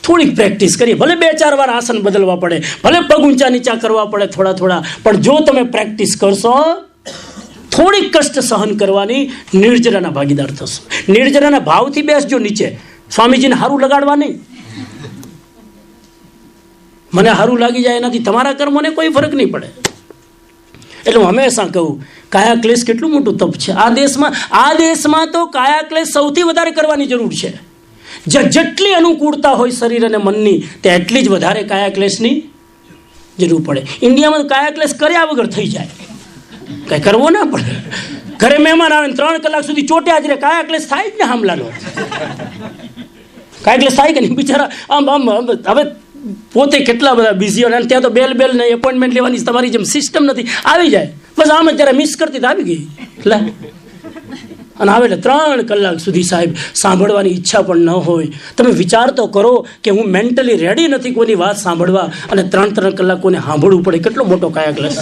થોડીક પ્રેક્ટિસ કરીએ, ભલે 2-4 વાર આસન બદલવા પડે, ભલે પગ ઊંચા નીચા કરવા પડે થોડા, પણ જો તમે પ્રેક્ટિસ કરશો, થોડીક કષ્ટ સહન કરવાની, નિર્જરાના ભાગીદાર થશો. નિર્જરાના ભાવથી બેસજો નીચે, સ્વામીજીને હારું લગાડવા નહીં. મને સારું લાગી જાય એનાથી તમારા કર્મોને કોઈ ફરક નહીં પડે. એટલે હું હંમેશા કહું, કાયા ક્લેશ કેટલું મોટું તપ છે. આ દેશમાં તો કાયા ક્લેશ સૌથી વધારે કરવાની જરૂર છે. જેટલી અનુકૂળતા હોય શરીર અને મનની, તે એટલી જ વધારે કાયા ક્લેશની જરૂર પડે. ઇન્ડિયામાં કાયા ક્લેશ કર્યા વગર થઈ જાય, કઈ કરવો ના પડે. ઘરે મહેમાન આવે 3 કલાક સુધી ચોટ્યા જ રહે, કાયા ક્લેશ થાય જ ને હામલાનો. કાયા ક્લેશ થાય કે નહીં? બિચારા આમ હવે પોતે કેટલા બધા બિઝી હોય, અને ત્યાં તો બેલ ને એપોઇન્ટમેન્ટ લેવાની તમારી જેમ સિસ્ટમ નથી. આવી જાય બસ, આમ જ જરા મિસ કરતી તો આવી ગઈ લે, અને આવે એટલે 3 કલાક સુધી સાહેબ સાંભળવાની ઈચ્છા પણ ન હોય. તમે વિચાર તો કરો કે હું મેન્ટલી રેડી નથી કોઈની વાત સાંભળવા, અને 3 કલાક કોઈને સાંભળવું પડે. કેટલો મોટો કાયા ક્લેશ.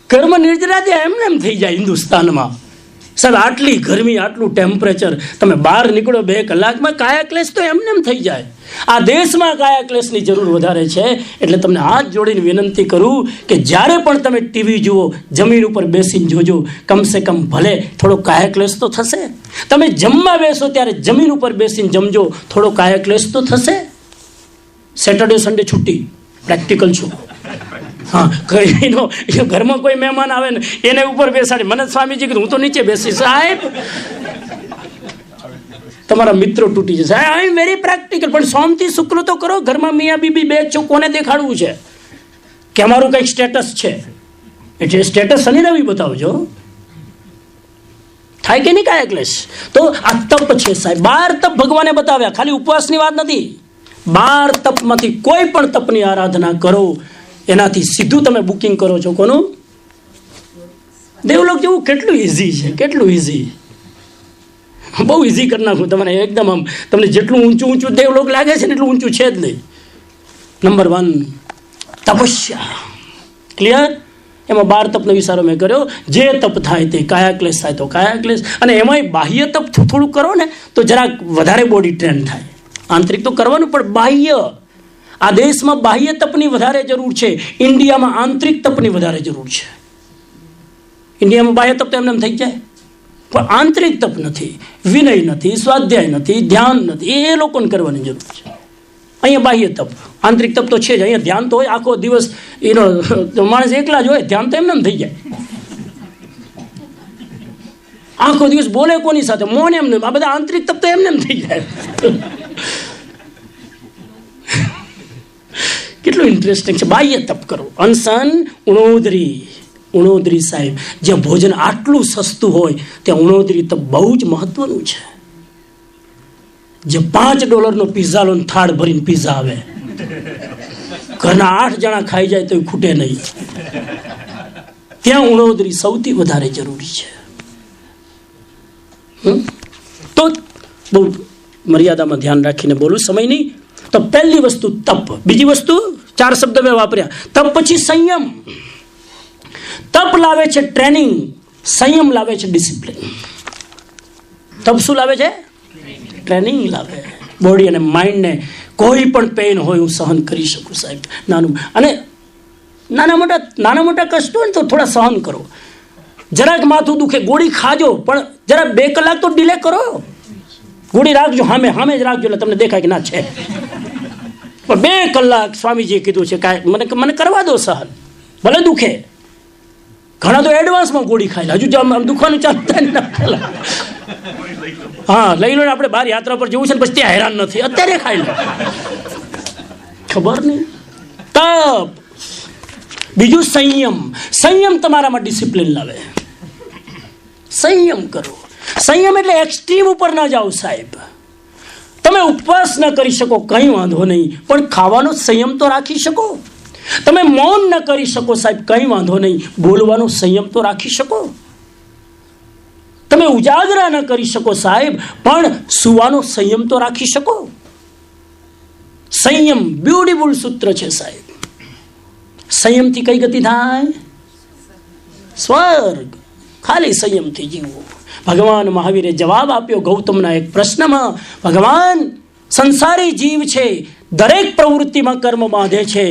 કર્મ નિર્જરાતે એમને એમ થઈ જાય હિન્દુસ્તાનમાં સાહેબ. આટલી ગરમી, આટલું ટેમ્પરેચર, તમે બહાર નીકળો 2 કલાકમાં કાયા ક્લેશ તો એમને એમ થઈ જાય. આ દેશમાં કાયા ક્લેશની જરૂર વધારે છે. એટલે તમને હાથ જોડીને વિનંતી કરું કે જ્યારે પણ તમે ટીવી જુઓ, જમીન ઉપર બેસીને જોજો, કમસે કમ ભલે થોડો કાયા ક્લેશ તો થશે. તમે જમવા બેસો ત્યારે જમીન ઉપર બેસીને જમજો, થોડો કાયા ક્લેશ તો થશે. સેટરડે સન્ડે છુટ્ટી, પ્રેક્ટિકલ છું. હા, ઘરમાં કોઈ મહેમાન આવે ને એને ઉપર બેસાડી, મને સ્વામીજી કીધું હું તો નીચે બેસી. સાહેબ તમારા મિત્રો તૂટી જશે. આઈ એમ વેરી પ્રેક્ટિકલ. પણ સોમથી શુક્ર તો કરો. ઘરમાં મિયા બીબી 2 છો, કોને દેખાડવું છે કે અમારું કંઈક સ્ટેટસ છે? એટલે સ્ટેટસ શનિ રવિ બતાવજો. થાય કે નહીં કાયા ક્લેશ? તો આ તપ છે સાહેબ. 12 તપ ભગવાને બતાવ્યા, ખાલી ઉપવાસની વાત નથી. 12 તપમાંથી કોઈ પણ તપની આરાધના કરો, એનાથી સીધું તમે બુકિંગ કરો છો કોનું? દેવલોક જેવું. કેટલું ઇઝી છે, કેટલું ઇઝી. બહુ ઇઝી કરી નાખું તમને એકદમ. આમ તમને જેટલું ઊંચું દેવલોક લાગે છે ને એટલું ઊંચું છે જ નહીં. નંબર 1 તપસ્યા. ક્લિયર? એમાં 12 તપનો વિચારો મેં કર્યો. જે તપ થાય તે, કાયા ક્લેશ થાય તો કાયા ક્લેશ, અને એમાંય બાહ્ય તપ થોડું કરો ને તો જરાક વધારે બોડી ટ્રેન થાય. આંતરિક તો કરવાનું, પણ બાહ્ય. આ દેશમાં બાહ્ય તપની વધારે જરૂર છે, ઇન્ડિયામાં આંતરિક તપની વધારે જરૂર છે. ઇન્ડિયામાં બાહ્ય તપ તો એમને થઈ જાય, પણ આંતરિક તપ નથી, વિનય નથી, સ્વાધ્યાય નથી, ધ્યાન નથી. એ લોકોને કરવાની જરૂર છે. અહીંયા બાહ્ય તપ, આંતરિક તપ તો છે જ. અહીંયા ધ્યાન તો હોય આખો દિવસ, એનો માણસ એકલા જ હોય, ધ્યાન તો એમને થઈ જાય. આખો દિવસ બોલે કોની સાથે? મૌન. એમને આ બધા આંતરિક તપ તો એમને થઈ જાય. કેટલું ઇન્ટરેસ્ટિંગ છે. બાહ્ય તપ કરો. અનશન, ઉણોદરી સાહેબ, જ્યાં ભોજન આટલું સસ્તું હોય ત્યાં ઉણોદરી તપ બહુ જ મહત્વનું છે. જે $5 પિઝા લો, થાળ ભરીને પિઝા આવે, ઘરના 8 જણા ખાઈ જાય તો ખૂટે નહીં. ત્યાં ઉણોદરી સૌથી વધારે જરૂરી છે. તો બહુ મર્યાદામાં ધ્યાન રાખીને બોલું, સમય નહીં. તો પહેલી વસ્તુ તપ. બીજી વસ્તુ 4 શબ્દ મેં વાપર્યા. તપ પછી સંયમ. તપ લાવે છે ટ્રેનિંગ, સંયમ લાવે છે ડિસિપ્લિન. તપ શું લાવે છે? ટ્રેનિંગ લાવે. બોડી અને માઇન્ડને કોઈ પણ પેઇન હોય હું સહન કરી શકું સાહેબ. અને નાના મોટા કષ્ટ હોય ને તો થોડા સહન કરો. જરાક માથું દુખે, ગોળી ખાજો, પણ જરા 2 કલાક તો ડિલે કરો. ગોળી રાખજો, સામે જ રાખજો, એટલે તમને દેખાય કે ના છે. પણ 2 કલાક સ્વામીજીએ કીધું છે કાંઈ મને કરવા દો સહન, ભલે દુખે. ઘણા તો એડવાન્સમાં ગોળી ખાય, હજુ દુખવાનું ચાલુ થાય. હા, લઈ લો ને, આપણે બહાર યાત્રા પર જવું છે ને પછી ત્યાં હેરાન નથી, અત્યારે ખાઈ લો. ખબર નહીં. તપ. બીજું સંયમ. સંયમ તમારામાં ડિસિપ્લિન લાવે. સંયમ કરો. સંયમ એટલે એક્સ્ટ્રીમ ઉપર ના જાઓ સાહેબ. તમે ઉપવાસ ન કરી શકો કંઈ વાંધો નહીં, પણ ખાવાનો સંયમ તો રાખી શકો. તમે મૌન ન કરી શકો સાહેબ, કંઈ વાંધો નહીં, બોલવાનો સંયમ તો રાખી શકો. તમે ઉજાગરા ન કરી શકો સાહેબ, પણ સુવાનો સંયમ તો રાખી શકો. સંયમ બ્યુટીફુલ સૂત્ર છે સાહેબ. સંયમથી કઈ ગતિ થાય? સ્વર્ગ. ખાલી સંયમથી જીવવું. ભગવાન મહાવીરે જવાબ આપ્યો ગૌતમના એક પ્રશ્નમાં. ભગવાન, સંસારી જીવ છે, દરેક પ્રવૃત્તિમાં કર્મ બાંધે છે.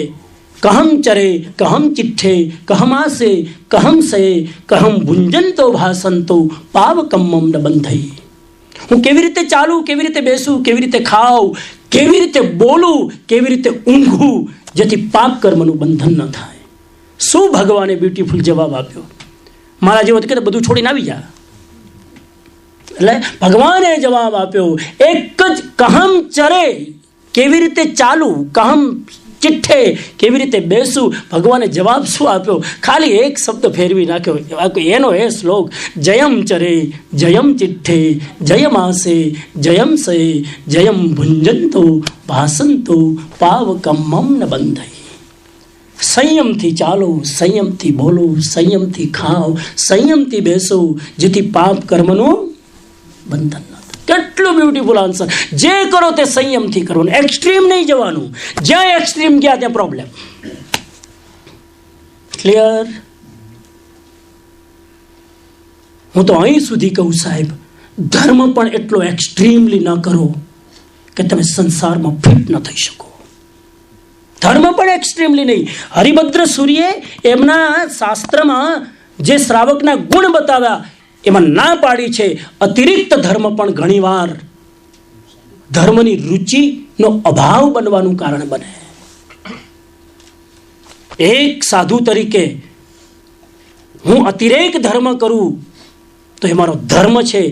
કહમ ચરે, કહમ ચિઠ્ઠે, કહમ આસે, કહમ સે, કહમ ભુંજંતો ભાસંતો પાવકમ્મમ ન બંધઈ. હું કેવી રીતે ચાલું, કેવી રીતે બેસું, કેવી રીતે ખાઉં, કેવી રીતે બોલું, કેવી રીતે ઊંઘું, જેથી પાપ કર્મનું બંધન ન થાય. શું ભગવાને બ્યુટીફુલ જવાબ આપ્યો. મારા જેવો કે બધું છોડીને આવી જા. એટલે ભગવાને જવાબ આપ્યો એક જ કહમ ચરે, કેવી રીતે ચાલવું, કહમ ચિઠ્ઠે કેવી રીતે બેસવું. ભગવાને જવાબ શું આપ્યો? ખાલી એક શબ્દ ફેરવી નાખ્યો. એનો એ શ્લોક, જયમ ચરે જયમ ચિઠ્ઠે જયમાસે જયમ સે જયમ ભુંજંતો ભાસંતો પાવકમમ ન બંધઈ. સંયમથી ચાલો, સંયમથી બોલો, સંયમથી ખાઓ, સંયમથી બેસો, જેથી પાપ કર્મનું બંધન ન થાય. કેટલું બ્યુટીફુલ આન્સર. જે કરો તે સંયમથી કરો, એક્સ્ટ્રીમ નહીં જવાનું. જ્યાં એક્સ્ટ્રીમ ગયા ત્યાં પ્રોબ્લેમ. ક્લિયર? હું તો અહીં સુધી કહું સાહેબ, ધર્મ પણ એટલો એક્સ્ટ્રીમલી ન કરો કે તમે સંસારમાં ફિટ ન થઈ શકો. ધર્મ પણ એક્સ્ટ્રીમલી નહીં. હરિભદ્ર સૂર્યે એમના શાસ્ત્રમાં જે શ્રાવકના ગુણ બતાવ્યા એમાં ના પાડી છે. અતિરિક્ત ધર્મ પણ ઘણીવાર ધર્મની રુચિનો અભાવ બનવાનું કારણ બને. એક સાધુ તરીકે હું અતિરેક ધર્મ કરું તો એ મારો ધર્મ છે.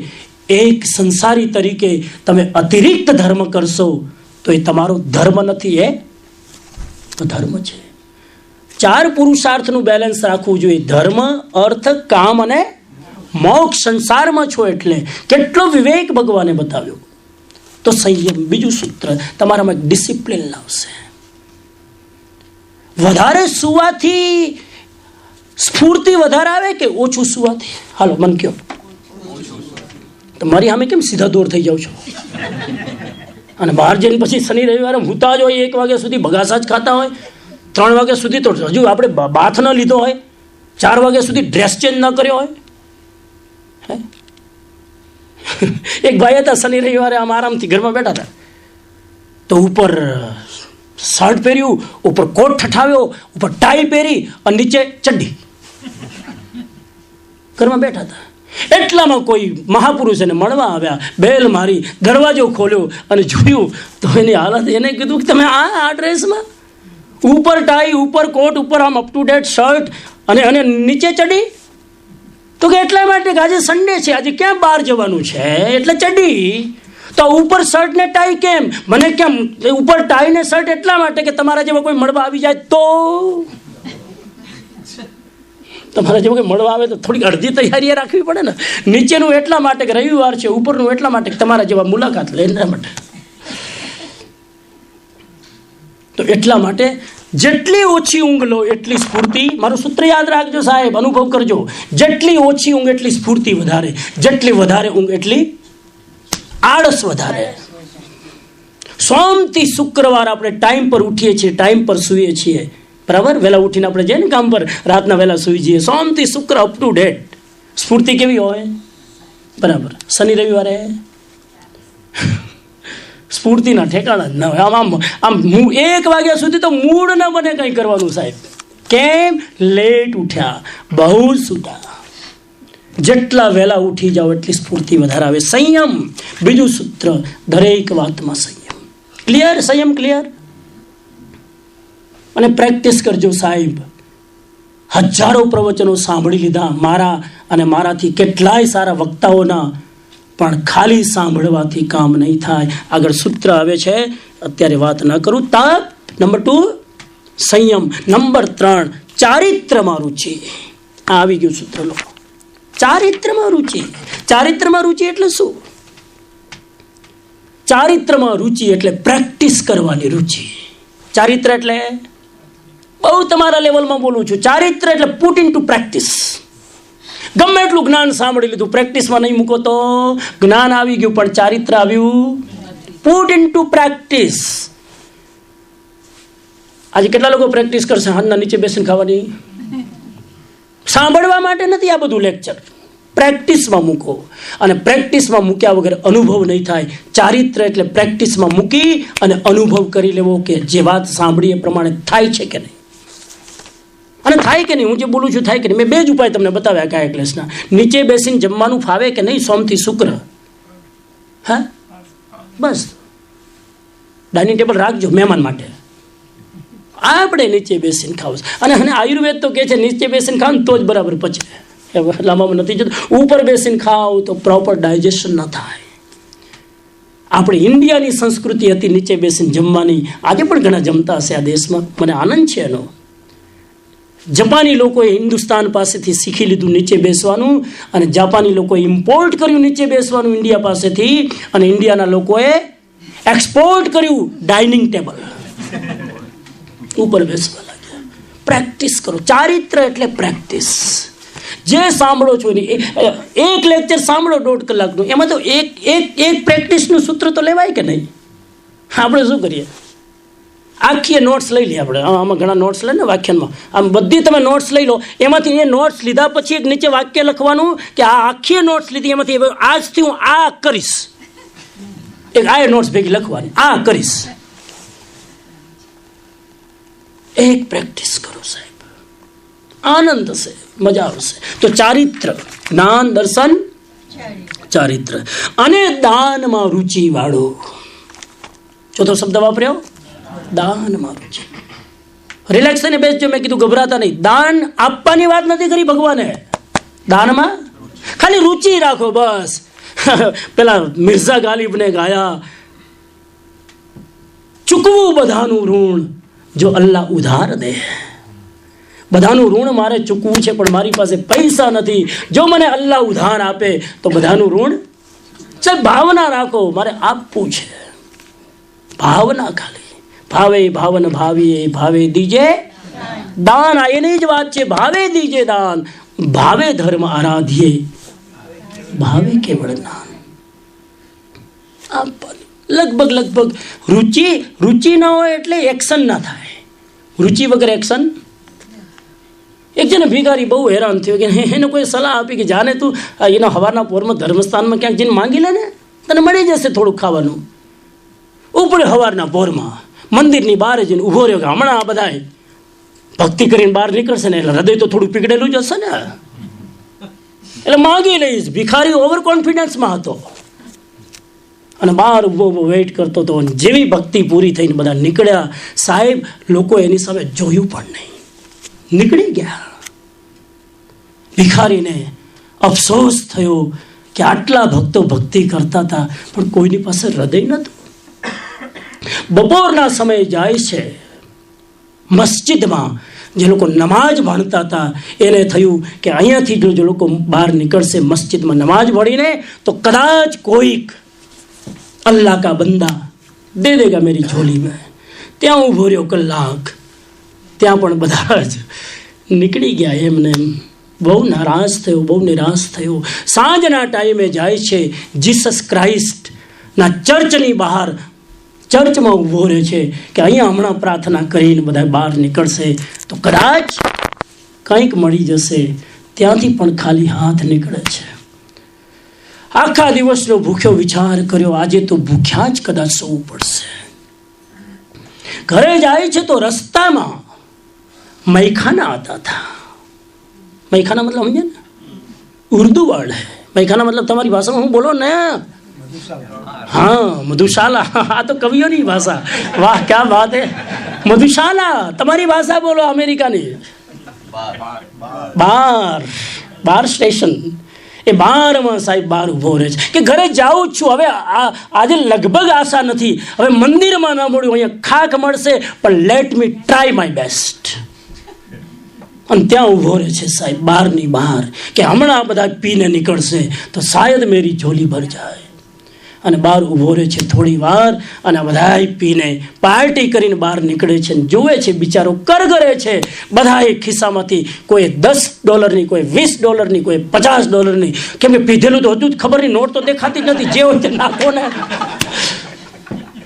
એક સંસારી તરીકે તમે અતિરિક્ત ધર્મ કરશો તો એ તમારો ધર્મ નથી, એ તો ધર્મ છે. 4 પુરુષાર્થનું બેલેન્સ રાખવું જોઈએ. ધર્મ, અર્થ, કામ અને મોક્ષ. સંસારમાં છો એટલે કેટલો વિવેક ભગવાને બતાવ્યો. તો સંયમ, બીજું સૂત્ર તમારામાં એક ડિસિપ્લિન લાવશે. વધારે સુવાથી સ્ફૂર્તિ વધારે આવે કે ઓછું સુવાથી? હાલો મન કયો. તમારી સામે કેમ સીધા દૂર થઈ જાવ છો? અને બહાર જઈને પછી શનિ રવિવારે હુતા જ હોય, 1 વાગ્યા સુધી બગાસા જ ખાતા હોય, 3 વાગ્યા સુધી તો હજુ આપણે બાથ ન લીધો હોય, 4 વાગ્યા સુધી ડ્રેસ ચેન્જ ન કર્યો હોય. એક ભાઈ હતા, શનિ રવિવારે આમ આરામથી ઘરમાં બેઠા હતા, તો ઉપર શર્ટ પહેર્યું, ઉપર કોટ ઠઠાવ્યો, ઉપર ટાઈ પહેરી અને નીચે ચડ્ડી, ઘરમાં બેઠા હતા. એટલામાં કોઈ મહાપુરુષ એને મળવા આવ્યા, બેલ મારી, દરવાજો ખોલ્યો અને જોયું તો એની હાલત, એને કીધું કે તમે આ ડ્રેસમાં, ઉપર ટાઈ, ઉપર કોટ, ઉપર આમ અપ ટુ ડેટ શર્ટ અને નીચે ચડી? તો કે એટલા માટે કે આજે સન્ડે છે, આજે ક્યાં બહાર જવાનું છે એટલે ચડી. તો ઉપર શર્ટ ને ટાઈ કેમ? મને કેમ ઉપર ટાઈ ને શર્ટ એટલા માટે કે તમારા જેવા કોઈ મળવા આવી જાય તો, તમારા જેવું કોઈ મળવા આવે તો થોડીક અડધી તૈયારી રાખવી પડે ને. નીચેનું એટલા માટે કે રવિવાર છે, ઉપરનું એટલા માટે કે તમારા જેવા મુલાકાત લે એના માટે. તો એટલા માટે જેટલી ઓછી ઊંઘ લો એટલી સ્ફૂર્તિ. મારું સૂત્ર યાદ રાખજો સાહેબ, અનુભવ કરજો. જેટલી ઓછી ઊંઘ એટલી સ્ફૂર્તિ વધારે, જેટલી વધારે ઊંઘ એટલી આળસ વધારે. સોમથી શુક્રવાર આપણે ટાઈમ પર ઉઠીએ છીએ, ટાઈમ પર સૂઈએ છીએ, બરાબર? વહેલા ઉઠીને આપણે જઈએ ને કામ પર, રાતના વહેલા સૂઈ જઈએ. સોમથી શુક્ર અપ ટુ ડેટ. સ્ફૂર્તિ કેવી હોય? બરાબર. શનિ રવિવારે સ્ફૂર્તિના ઠેકાણા જ ન હોય. આમ 1 વાગ્યા સુધી તો મૂડ ન બને કંઈ કરવાનું સાહેબ. કેમ? લેટ ઉઠ્યા, બહુ સૂતા. જેટલા વહેલા ઉઠી જાઓ એટલી સ્ફૂર્તિ વધારે આવે. સંયમ, બીજું સૂત્ર, દરેક વાતમાં સંયમ. ક્લિયર? સંયમ ક્લિયર? અને પ્રેક્ટિસ કરજો સાહેબ. હજારો પ્રવચનો સાંભળી લીધા મારા અને મારાથી કેટલાય સારા વક્તાઓના, પણ ખાલી સાંભળવાથી કામ નહીં થાય. આગળ સૂત્ર આવે છે, અત્યારે વાત ન કરું. તપ નંબર 2 સંયમ. નંબર 3 ચારિત્રમાં રુચિ. આ આવી ગયું સૂત્ર. લોકો ચારિત્રમાં રુચિ. ચારિત્રમાં રુચિ એટલે શું? ચારિત્રમાં રુચિ એટલે પ્રેક્ટિસ કરવાની રુચિ. ચારિત્ર એટલે બહુ તમારા લેવલમાં બોલું છું. ચારિત્ર એટલે પુટ ઇન ટુ પ્રેક્ટિસ. ગમે એટલું જ્ઞાન સાંભળી લીધું, પ્રેક્ટિસમાં નહીં મૂકો તો જ્ઞાન આવી ગયું પણ ચારિત્ર આવ્યું. Put into practice. આજે કેટલા લોકો પ્રેક્ટિસ કરશે હાથના નીચે બેસીને ખાવાની? સાંભળવા માટે નથી આ બધું લેક્ચર. પ્રેક્ટિસમાં મૂકો. અને પ્રેક્ટિસમાં મૂક્યા વગર અનુભવ નહીં થાય. ચારિત્ર એટલે પ્રેક્ટિસમાં મૂકી અને અનુભવ કરી લેવો કે જે વાત સાંભળી એ પ્રમાણે થાય છે કે નહીં. અને થાય કે નહીં, હું જે બોલું છું થાય કે નહીં. મેં 2 જ ઉપાય તમને બતાવ્યા કાયા ક્લેશના. નીચે બેસીને જમવાનું ફાવે કે નહીં સોમથી શુક્ર, હા, બસ ડાઇનિંગ ટેબલ રાખજો મહેમાન માટે. આપણે નીચે બેસીને ખાવું છે. અને આયુર્વેદ તો કહે છે નીચે બેસીને ખાવ ને તો જ બરાબર પચે. લાંબામાં નથી જતું. ઉપર બેસીને ખાવ તો પ્રોપર ડાયજેશન ન થાય. આપણી ઇન્ડિયાની સંસ્કૃતિ હતી નીચે બેસીને જમવાની. આજે પણ ઘણા જમતા હશે આ દેશમાં, મને આનંદ છે એનો. જાપાની લોકોએ હિન્દુસ્તાન પાસેથી શીખી લીધું નીચે બેસવાનું, અને જાપાની લોકોએ ઇમ્પોર્ટ કર્યું નીચે બેસવાનું ઇન્ડિયા પાસેથી, અને ઇન્ડિયાના લોકોએ એક્સપોર્ટ કર્યું ડાઇનિંગ ટેબલ. ઉપર બેસવા લાગ્યા. પ્રેક્ટિસ કરો. ચારિત્ર એટલે પ્રેક્ટિસ. જે સાંભળો છો ને એક લેક્ચર સાંભળો 1.5 કલાકનું, એમાં તો એક પ્રેક્ટિસનું સૂત્ર તો લેવાય કે નહીં? આપણે શું કરીએ? આખી નોટ્સ લઈ લઈએ આપણે. આમાં ઘણા નોટ્સ લે ને વાક્યાનમાં, આમ બધી તમે નોટ્સ લઈ લો. એમાંથી એ નોટ્સ લીધા પછી એક નીચે વાક્ય લખવાનું કે આ આખી નોટ્સ લીધી, એમાંથી આજથી હું આ કરીશ. એક આ નોટ્સ ભેગી લખવાની, આ કરીશ. એક પ્રેક્ટિસ કરો સાહેબ, આનંદ હશે, મજા આવશે. તો ચારિત્ર, જ્ઞાન, દર્શન, ચારિત્ર. અને દાનમાં રુચિ વાળો. ચોથો શબ્દ વાપર્યો, દાનમાં રુચિ. રિલેક્સ થઈને બેસજો. મેં કીધું ગભરાતા નહીં. દાન આપવાની વાત નથી કરી ભગવાને. દાનમાં ખાલી રુચિ રાખો બસ. પેલા મિર્ઝા ગાલિબને ગાયા, ચૂકવું બધાનું ઋણ જો અલ્લાહ ઉધાર દે. બધાનું ઋણ મારે ચૂકવું છે, પણ મારી પાસે પૈસા નથી. જો મને અલ્લાહ ઉધાર આપે તો બધાનું ઋણ. ભાવના રાખો, મારે આપવું છે. ભાવના ખાલી. ભાવે ભાવન ભાવીએ ભાવે દીજે દાન. આ એની જ વાત છે. ભાવે દીજે દાન, ભાવે ધર્મ આરાધ્યે, ભાવે કેવળ જ્ઞાન. લગભગ રુચિ ના હોય એટલે એક્શન ના થાય. રુચિ વગર એક્શન. એક છે ને ભિખારી બહુ હેરાન થયો કે એને કોઈ સલાહ આપી કે જાને તું એના હવારના પોરમાં ધર્મસ્થાનમાં ક્યાંક જઈને માંગી લે ને, તને મળી જશે થોડુંક ખાવાનું. ઉપર હવારના પોરમાં મંદિરની બહાર જઈને ઊભો રહ્યો કે હમણાં આ બધા ભક્તિ કરીને બહાર નીકળશે ને એટલે હૃદય તો થોડું પીગળેલું જ હશે ને, એટલે માંગી લઈશ. ભિખારી ઓવર કોન્ફિડન્સમાં હતો અને બહાર ઉભો વેઇટ કરતો હતો. જેવી ભક્તિ પૂરી થઈને બધા નીકળ્યા, સાહેબ લોકો એની સામે જોયું પણ નહીં, નીકળી ગયા. ભિખારીને અફસોસ થયો કે આટલા ભક્તો ભક્તિ કરતા હતા પણ કોઈની પાસે હૃદય નહોતું. બપોરના સમયે જાય છે મસ્જિદમાં. જે લોકો નમાજ ભણતા હતા એને થયું કે અહીંયાથી જો લોકો બહાર નીકળશે મસ્જિદમાં નમાજ ભણીને તો કદાચ કોઈક अल्लाह का बंदा दे देगा मेरी झोली में. ત્યાં ઊભો રહ્યો કલાક. ત્યાં પણ બધા જ નીકળી ગયા. એમને બહુ નારાજ થયો, બહુ નિરાશ થયો. સાંજના ટાઈમે જાય છે જીસસ ક્રાઇસ્ટના ચર્ચની બહાર. ચર્ચમાં ઊભો રહે છે કે અહીંયા હમણાં પ્રાર્થના કરીને બધા બહાર નીકળશે તો કદાચ કંઈક મળી જશે. ત્યાંથી પણ ખાલી હાથ નીકળે છે. આખા દિવસનો ભૂખ્યો વિચાર કર્યો, આજે તો ભૂખ્યા જ કદાચ સૂવું પડશે. ઘરે જાય છે તો રસ્તામાં મૈખાના આતા હતા. મૈખાના મતલબ સમજે ને, ઉર્દू વર્ડ હૈ. મૈખાના મતલબ તમારી ભાષામાં હું બોલો ને, हाँ मधुशाला. આ તો કવિઓની ભાષા. વાહ ક્યા બાત હે. મધુશાલા તમારી ભાષા બોલો, અમેરિકાની બાર સ્ટેશન. એ બારમાં સાહેબ બહાર ઊભો રહે છે કે ઘરે જાઉં જ છું. હવે આજે લગભગ આશા નથી, હવે મંદિરમાં ના મળ્યું, અહીંયા ખાક મળશે, પણ let me try my best. અને ત્યાં ઊભો રહે છે સાહેબ બહારની બહાર કે હમણાં બધા પીને નીકળશે તો શાયદ મેરી ઝોલી ભર જાય. અને બહાર ઊભો રહે છે થોડી વાર અને બધા પીને પાર્ટી કરીને બહાર નીકળે છે. જોવે છે બિચારો કરગરે છે. બધાએ ખિસ્સામાંથી કોઈ $10, કોઈ $20, કોઈ $50. કેમ કે પીધેલું તો હતું જ ખબર નહીં, નોટ તો દેખાતી જ નથી. જે હોય તે નાખો ને.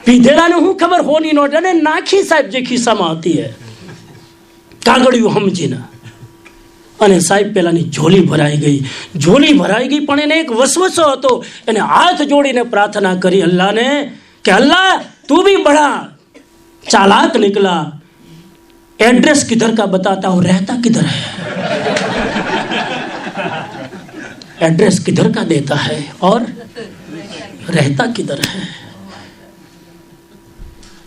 પીધેલાને હું ખબર હોની નોટ, અને નાખી સાહેબ જે ખિસ્સામાં હતી એ કાગળિયું સમજીને. અને સાહેબ પેલાની ઝોલી ભરાઈ ગઈ. ઝોલી ભરાઈ ગઈ પણ એને એક વસવસો હતો. એને હાથ જોડીને પ્રાર્થના કરી અલ્લાહને કે અલ્લાહ તું भी बड़ा चालाक निकला, एड्रेस किधर का बताता हूं, रहता किधर है, एड्रेस किधर का देता है और રહેતા કિધર હૈ.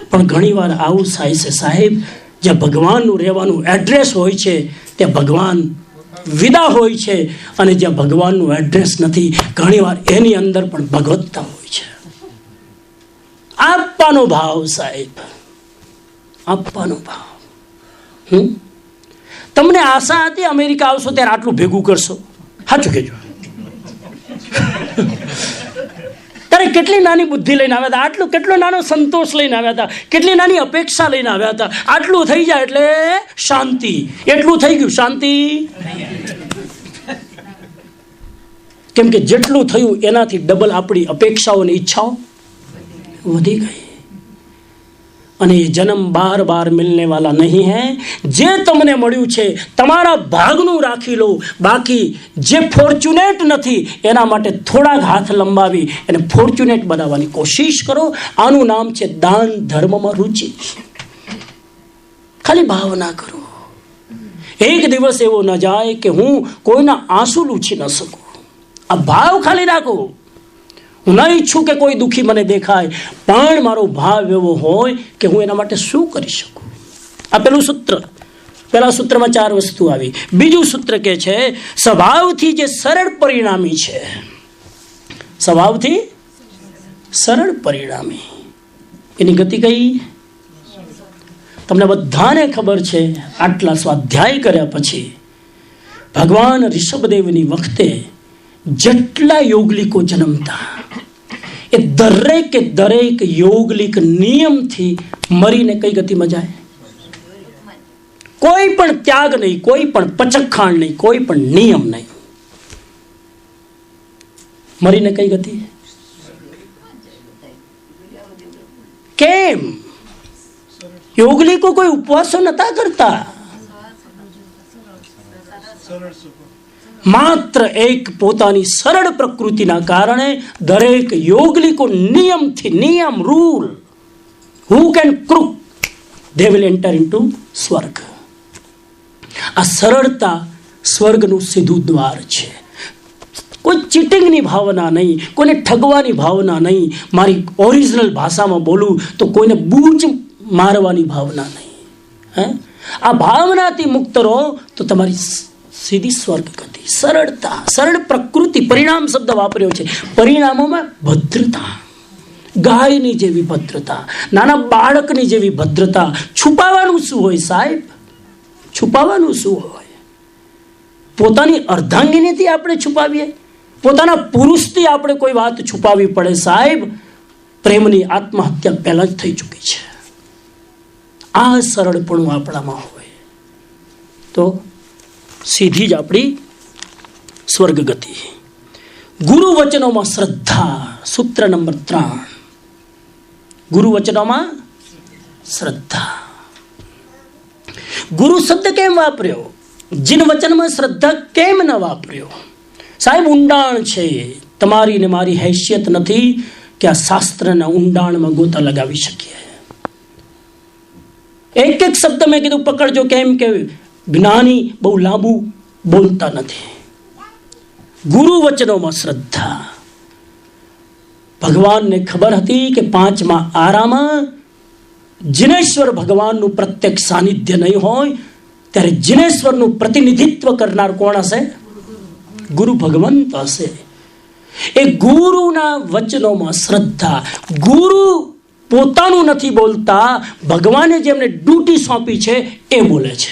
પણ ઘણીવાર આવું થાય છે સાહેબ, જ્યાં ભગવાનનું રહેવાનું એડ્રેસ હોય છે ત્યાં ભગવાન વિદા હોય છે, અને જ્યાં ભગવાનનું એડ્રેસ નથી ઘણીવાર એની અંદર પણ ભગવત્તા હોય છે. આપવાનો ભાવ સાહેબ, આપવાનો ભાવ. તમને આશા હતી અમેરિકા આવશો ત્યારે આટલું ભેગું કરશો, સાચું કહેજો. ત્યારે કેટલી નાની બુદ્ધિ લઈને આવ્યા હતા, આટલું કેટલો નાનો સંતોષ લઈને આવ્યા હતા, કેટલી નાની અપેક્ષા લઈને આવ્યા હતા. આટલું થઈ જાય એટલે શાંતિ. એટલું થઈ ગયું શાંતિ. કેમ કે જેટલું થયું એનાથી ડબલ આપણી અપેક્ષાઓ અને ઈચ્છાઓ વધી ગઈ. અને એ જન્મ બાર બાર મિલને વાલા નહીં હૈ. જે તમને મળ્યું છે તમારા ભાગનું રાખી લો, બાકી જે ફોર્ચ્યુનેટ નથી એના માટે થોડાક હાથ લંબાવી એને ફોર્ચ્યુનેટ બનાવવાની કોશિશ કરો. આનું નામ છે દાન ધર્મમાં રુચિ. ખાલી ભાવના કરો. એક દિવસ એવો ન જાય કે હું કોઈના આંસુ લૂછી ન શકું. આ ભાવ ખાલી રાખો. હું ન ઈચ્છું કે કોઈ દુઃખી મને દેખાય, પણ મારો ભાવ એવો હોય કે હું એના માટે શું કરી શકું. આ પેલું સૂત્ર. પેલા સૂત્રમાં 4 વસ્તુ આવી. બીજું સૂત્ર કે છે સ્વભાવથી જે સરળ પરિણામી છે, સ્વભાવથી સરળ પરિણામી, એની ગતિ કઈ? તમને બધાને ખબર છે. આટલા સ્વાધ્યાય કર્યા પછી ભગવાન ઋષભદેવની વખતે જેટલા યોગલિકો જન્મતા એ દરેકે દરેક યોગલિક નિયમથી મરીને કઈ ગતિમાં જાય? કોઈ પણ ત્યાગ નહીં, કોઈ પણ પચખાણ નહીં, કોઈ પણ નિયમ નહીં. મરીને કઈ ગતિ? કેમ? યોગલિકો કોઈ ઉપવાસો નતા કરતા. માત્ર એક પોતાની સરળ પ્રકૃતિના કારણે દરેક યોગલિકો નિયમથી, નિયમ, rule, hook and crook, they will enter into સ્વર્ગ. આ સરળતા સ્વર્ગનું સીધું દ્વાર છે. કોઈ ચીટિંગની ભાવના નહીં, કોઈને ઠગવાની ભાવના નહીં. મારી ઓરિજિનલ ભાષામાં બોલું તો કોઈને બૂચ મારવાની ભાવના નહીં. આ ભાવનાથી મુક્ત રહો તો તમારી સીધી સ્વર્ગ ગતિ. સરળતા, સરળ પ્રકૃતિ. પરિણામ શબ્દ વાપર્યો છે. પરિણામોમાં ભદ્રતા, ગાયની જેવી ભદ્રતા, નાના બાળકની જેવી ભદ્રતા. છુપાવાનું શું હોય સાહેબ? છુપાવાનું શું હોય? પોતાની અર્ધાંગીનીથી આપણે છુપાવીએ, પોતાના પુરુષથી આપણે કોઈ વાત છુપાવી પડે સાહેબ? પ્રેમની આત્મહત્યા પહેલા જ થઈ ચૂકી છે. આ સરળપણું આપણામાં હોય તો સીધી જ આપણી સ્વર્ગ ગતિ. ગુરુ વચનોમાં શ્રદ્ધા. સૂત્ર નંબર 3. ગુરુ વચનોમાં શ્રદ્ધા. ગુરુ શબ્દ કેમ વાપર્યો? જીન વચનમાં શ્રદ્ધા કેમ ન વાપર્યો? સાહેબ ઊંડાણ છે. તમારી ને મારી હેસિયત નથી કે આ શાસ્ત્રના ઊંડાણમાં ગોતા લગાવી શકીએ. એક એક શબ્દ મેં કીધું પકડજો, કેમ કે જ્ઞાની બહુ લાંબુ બોલતા નથી. ગુરુ વચનોમાં શ્રદ્ધા. ભગવાનને ખબર હતી કે 5મા આરામાં જિનેશ્વર ભગવાનનું પ્રત્યક્ષ સાનિધ્ય નહીં હોય, ત્યારે જિનેશ્વરનું પ્રતિનિધિત્વ કરનાર કોણ હશે? ગુરુ ભગવંત હશે. એ ગુરુના વચનોમાં શ્રદ્ધા. ગુરુ પોતાનું નથી બોલતા, ભગવાને જેમને ડ્યુટી સોંપી છે એ બોલે છે.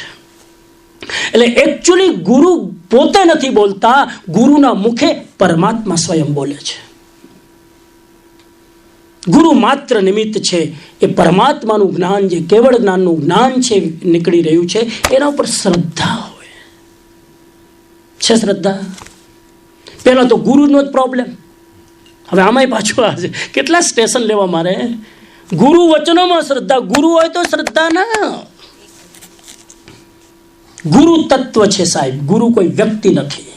એટલે એકચ્યુઅલી ગુરુ પોતે નથી બોલતા, ગુરુના મુખે પરમાત્મા સ્વયં બોલે છે. ગુરુ માત્ર નિમિત્ત છે. એ પરમાત્માનું જ્ઞાન, જે કેવળ જ્ઞાનનું જ્ઞાન છે નીકળી રહ્યું છે, એના ઉપર શ્રદ્ધા હોય છે. શ્રદ્ધા પેલા તો ગુરુનો જ પ્રોબ્લેમ. હવે આમાંય પાછું આજે કેટલા સ્ટેશન લેવા મારે. ગુરુ વચનોમાં શ્રદ્ધા. ગુરુ હોય તો શ્રદ્ધા ના. ગુરુ તત્વ છે સાહેબ, ગુરુ કોઈ વ્યક્તિ નથી.